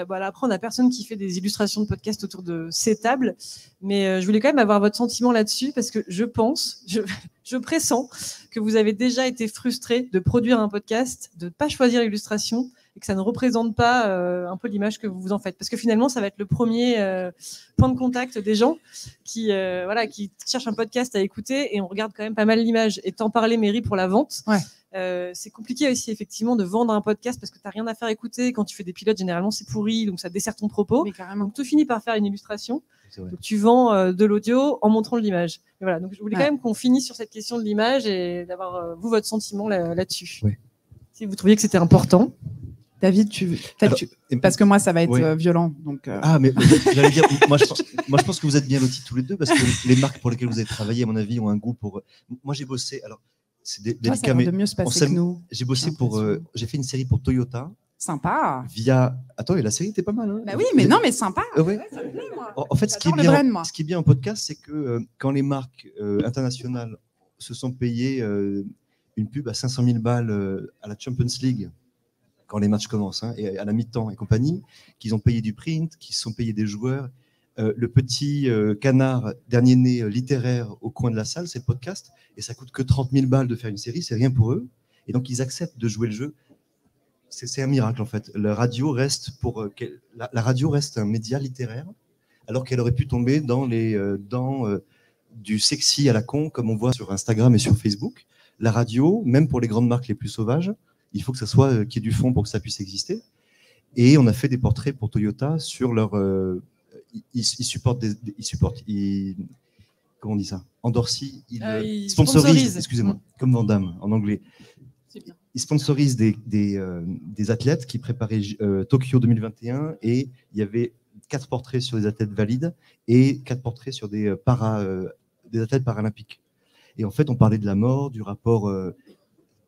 Voilà, après, on n'a personne qui fait des illustrations de podcast autour de ces tables. Mais je voulais quand même avoir votre sentiment là-dessus parce que je pressens que vous avez déjà été frustré de produire un podcast, de ne pas choisir l'illustration et que ça ne représente pas un peu l'image que vous en faites. Parce que finalement, ça va être le premier point de contact des gens qui cherchent un podcast à écouter et on regarde quand même pas mal l'image. Et t'en parler, Mairie, pour la vente. Ouais. C'est compliqué aussi, effectivement, de vendre un podcast parce que tu n'as rien à faire écouter. Quand tu fais des pilotes, généralement, c'est pourri, donc ça dessert ton propos. Mais carrément. Donc, tu finis par faire une illustration. Donc, tu vends de l'audio en montrant de l'image. Et voilà, donc je voulais quand même qu'on finisse sur cette question de l'image et d'avoir, vous, votre sentiment là-dessus. Ouais. Si vous trouviez que c'était important. David, parce que moi, ça va être violent. Donc, Ah, mais j'allais dire, moi, je pense que vous êtes bien lotis tous les deux parce que les marques pour lesquelles vous avez travaillé, à mon avis, ont un goût pour. Moi, j'ai bossé. Alors, c'est délicat, mais de mieux se passer que nous. J'ai bossé j'ai fait une série pour Toyota. Sympa. Attends, et la série était pas mal. Hein. Bah oui, mais non, mais sympa. Ouais. Ça me plaît, moi. En fait, ce qui est bien en podcast, c'est que quand les marques internationales se sont payées une pub à 500 000 balles à la Champions League, quand les matchs commencent, hein, et à la mi-temps et compagnie, qu'ils ont payé du print, qu'ils se sont payés des joueurs. Le petit canard dernier né littéraire au coin de la salle, c'est le podcast, et ça coûte que 30 000 balles de faire une série, c'est rien pour eux. Et donc, ils acceptent de jouer le jeu. C'est un miracle, en fait. La radio reste un média littéraire, alors qu'elle aurait pu tomber dans du sexy à la con, comme on voit sur Instagram et sur Facebook. La radio, même pour les grandes marques les plus sauvages, il faut que ça soit qu'il y ait du fond pour que ça puisse exister. Et on a fait des portraits pour Toyota sur leur... Ils supportent... comment on dit ça? Endorsi, ils sponsorisent, excusez-moi, comme Van Damme en anglais. C'est bien. Ils sponsorisent des athlètes qui préparaient Tokyo 2021 et il y avait 4 portraits sur des athlètes valides et 4 portraits sur des athlètes paralympiques. Et en fait, on parlait de la mort, du rapport...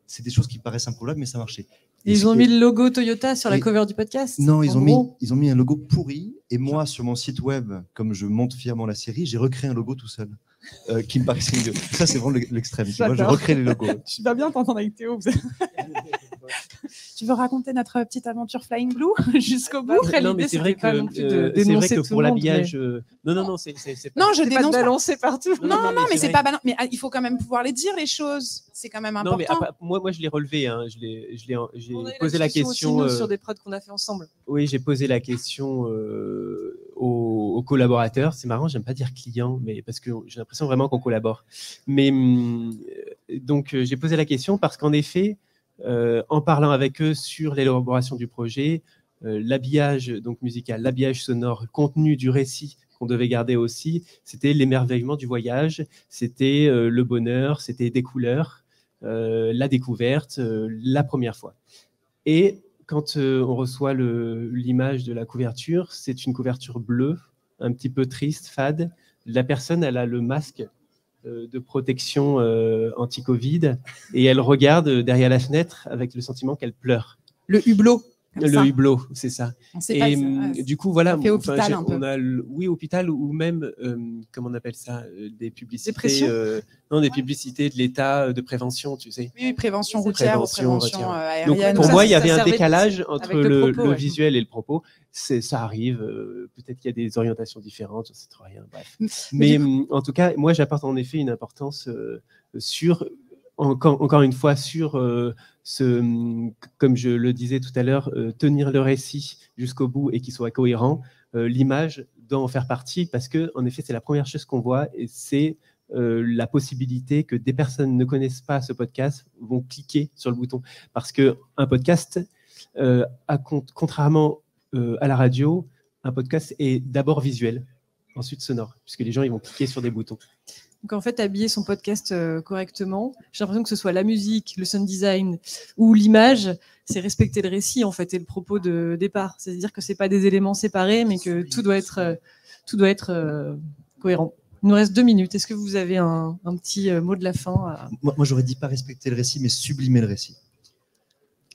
c'est des choses qui paraissent improbables, mais ça marchait. Ils ont mis le logo Toyota sur la cover du podcast? Non, ils ont mis un logo pourri. Et moi, sur mon site web, comme je monte fièrement la série, j'ai recréé un logo tout seul. Qui me paraissait mieux. Ça, c'est vraiment l'extrême. Moi, je recrée les logos. Je vais bien t'entendre avec Théo. Tu veux raconter notre petite aventure Flying Blue jusqu'au bout? Non, mais c'est vrai que pour l'habillage... Non, c'est pas... Non, je dénonce pas balancer partout. Non, mais c'est pas balancer. Mais il faut quand même pouvoir les dire, les choses. C'est quand même important. Non, mais moi, je l'ai relevé. Hein. J'ai posé la question... Aussi, nous, sur des prods qu'on a fait ensemble. Oui, j'ai posé la question aux collaborateurs. C'est marrant, j'aime pas dire clients, mais parce que j'ai l'impression vraiment qu'on collabore. Mais donc, j'ai posé la question parce qu'en effet, en parlant avec eux sur l'élaboration du projet, l'habillage donc musical, l'habillage sonore, le contenu du récit qu'on devait garder aussi, c'était l'émerveillement du voyage, c'était le bonheur, c'était des couleurs, la découverte, la première fois. Et quand on reçoit l'image de la couverture, c'est une couverture bleue, un petit peu triste, fade. La personne, elle a le masque de protection anti-Covid et elle regarde derrière la fenêtre avec le sentiment qu'elle pleure. Le hublot. Le hublot, c'est ça. Et du coup, voilà. Ça fait hôpital un peu. On a oui, hôpital ou même, comment on appelle ça, des publicités. Dépression non, des publicités de l'État de prévention, tu sais. Oui, prévention routière ou prévention aérienne. Donc, pour moi, il y avait un servait décalage entre le propos, le visuel et le propos. Ça arrive. Peut-être qu'il y a des orientations différentes, je ne sais trop rien. Bref. Mais en tout cas, moi, j'apporte en effet une importance sur. Encore une fois, sur comme je le disais tout à l'heure, tenir le récit jusqu'au bout et qu'il soit cohérent, l'image doit en faire partie parce que, en effet, c'est la première chose qu'on voit et c'est la possibilité que des personnes ne connaissent pas ce podcast vont cliquer sur le bouton. Parce qu'un podcast, contrairement à la radio, un podcast est d'abord visuel, ensuite sonore, puisque les gens ils vont cliquer sur des boutons. Donc en fait, habiller son podcast correctement, j'ai l'impression que ce soit la musique, le sound design ou l'image, c'est respecter le récit en fait et le propos de départ. C'est-à-dire que c'est pas des éléments séparés, mais que tout doit être cohérent. Il nous reste 2 minutes. Est-ce que vous avez un petit mot de la fin Moi, j'aurais dit pas respecter le récit, mais sublimer le récit.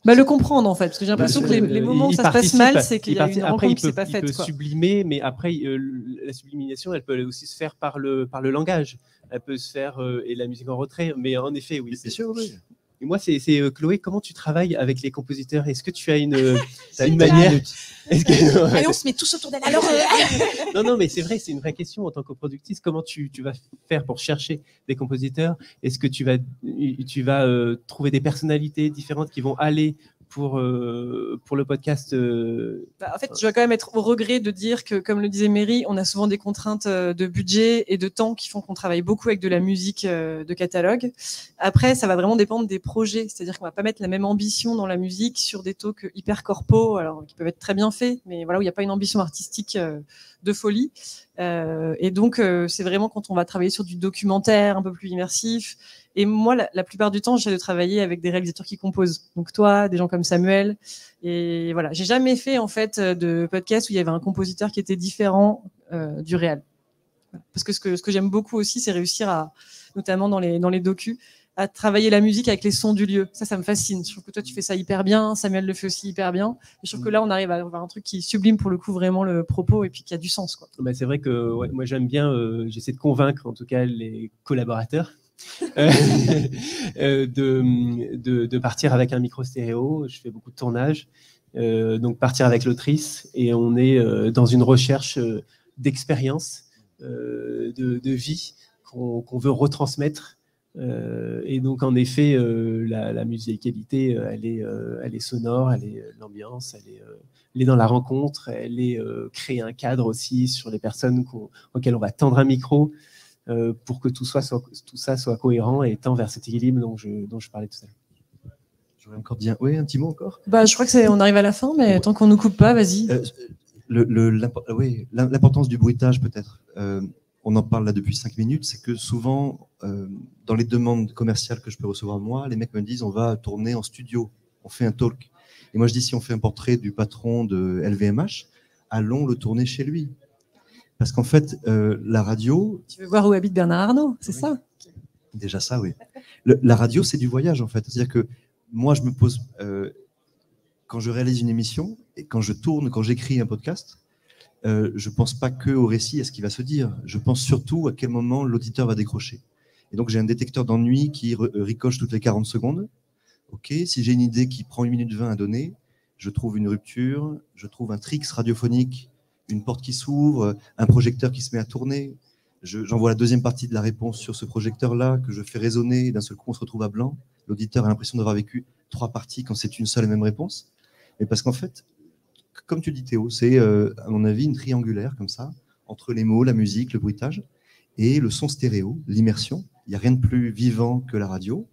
Le comprendre en fait, parce que j'ai l'impression que les moments où ça se passe mal, c'est qu'il y a une rencontre qui s'est pas faite. Il peut sublimer, mais après la sublimation, elle peut aussi se faire par le langage. Elle peut se faire et la musique en retrait. Mais en effet, oui. C'est sûr, oui. Et moi, c'est Chloé. Comment tu travailles avec les compositeurs? Est-ce que tu as une manière? Allez, on se met tous autour d'elle. Alors, non, mais c'est vrai, c'est une vraie question en tant que productrice. Comment tu vas faire pour chercher des compositeurs? Est-ce que tu vas trouver des personnalités différentes qui vont aller pour le podcast En fait, je dois quand même être au regret de dire que, comme le disait Mary, on a souvent des contraintes de budget et de temps qui font qu'on travaille beaucoup avec de la musique de catalogue. Après, ça va vraiment dépendre des projets. C'est-à-dire qu'on va pas mettre la même ambition dans la musique sur des talks hyper corpo, alors qui peuvent être très bien faits, mais voilà, où il n'y a pas une ambition artistique de folie. Et donc, c'est vraiment quand on va travailler sur du documentaire un peu plus immersif. Et moi, la plupart du temps, j'essaie de travailler avec des réalisateurs qui composent. Donc toi, des gens comme Samuel. Et voilà, j'ai jamais fait en fait de podcast où il y avait un compositeur qui était différent du réal. Parce que ce que j'aime beaucoup aussi, c'est réussir à, notamment dans les docus, à travailler la musique avec les sons du lieu. Ça me fascine. Je trouve que toi, tu fais ça hyper bien. Samuel le fait aussi hyper bien. Et je trouve que là, on arrive à avoir un truc qui sublime pour le coup vraiment le propos et puis qui a du sens, quoi. C'est vrai que moi, j'aime bien, j'essaie de convaincre en tout cas les collaborateurs de partir avec un micro stéréo. Je fais beaucoup de tournages. Donc partir avec l'autrice et on est dans une recherche d'expérience, de vie qu'on veut retransmettre. Et donc en effet, la musicalité, elle est sonore, elle est l'ambiance, elle est dans la rencontre, elle est créer un cadre aussi sur les personnes auxquelles on va tendre un micro pour que tout ça soit cohérent et tend vers cet équilibre dont je parlais tout à l'heure. J'aurais encore dit un petit mot encore. Je crois que on arrive à la fin, mais tant qu'on nous coupe pas, vas-y. L'importance du bruitage peut-être. On en parle là depuis 5 minutes, c'est que souvent, dans les demandes commerciales que je peux recevoir moi, les mecs me disent on va tourner en studio, on fait un talk. Et moi je dis si on fait un portrait du patron de LVMH, allons le tourner chez lui. Parce qu'en fait, la radio... Tu veux voir où habite Bernard Arnault, c'est ça? Déjà ça, oui. La radio, c'est du voyage en fait. C'est-à-dire que moi, je me pose... quand je réalise une émission, et quand j'écris un podcast, je ne pense pas que au récit, à ce qu'il va se dire. Je pense surtout à quel moment l'auditeur va décrocher. Et donc, j'ai un détecteur d'ennui qui ricoche toutes les 40 secondes. Ok, si j'ai une idée qui prend 1 minute 20 à donner, je trouve une rupture, je trouve un tricks radiophonique, une porte qui s'ouvre, un projecteur qui se met à tourner. J'envoie la deuxième partie de la réponse sur ce projecteur-là, que je fais résonner, et d'un seul coup, on se retrouve à blanc. L'auditeur a l'impression d'avoir vécu 3 parties quand c'est une seule et même réponse. Mais parce qu'en fait, comme tu dis Théo, c'est à mon avis une triangulaire comme ça, entre les mots, la musique, le bruitage, et le son stéréo, l'immersion. Il n'y a rien de plus vivant que la radio.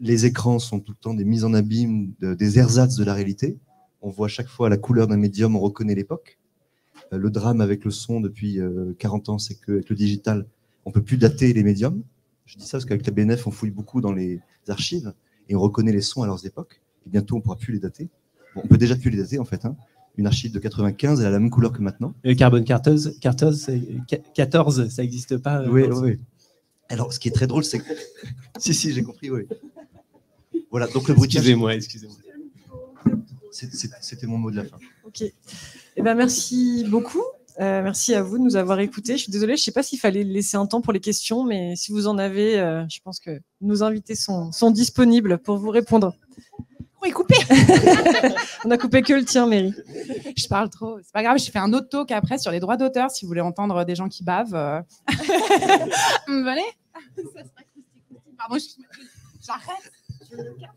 Les écrans sont tout le temps des mises en abîme, des ersatz de la réalité. On voit chaque fois la couleur d'un médium, on reconnaît l'époque. Le drame avec le son depuis 40 ans, c'est qu'avec le digital, on ne peut plus dater les médiums. Je dis ça parce qu'avec la BNF, on fouille beaucoup dans les archives et on reconnaît les sons à leurs époques. Et bientôt, on ne pourra plus les dater. Bon, on peut déjà plus les dater, en fait. Une archive de 95, elle a la même couleur que maintenant. Le carbone 14, ça n'existe pas. Oui. Alors, ce qui est très drôle, c'est que... si, j'ai compris, oui. Voilà, donc le bruitage... Excusez-moi. C'était mon mot de la fin. Ok. Eh ben, merci beaucoup. Merci à vous de nous avoir écoutés. Je suis désolée, je ne sais pas s'il fallait laisser un temps pour les questions, mais si vous en avez, je pense que nos invités sont disponibles pour vous répondre. On est coupé. On a coupé que le tien, Mary. Je parle trop. C'est pas grave, je fais un autre talk après sur les droits d'auteur si vous voulez entendre des gens qui bavent. Venez. Ça sera acoustique. Pardon, j'arrête.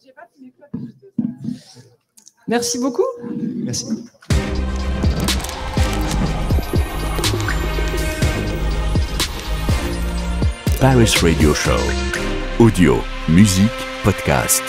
J'ai pas fini quoi. Merci beaucoup. Merci. Paris Radio Show. Audio, musique, podcast.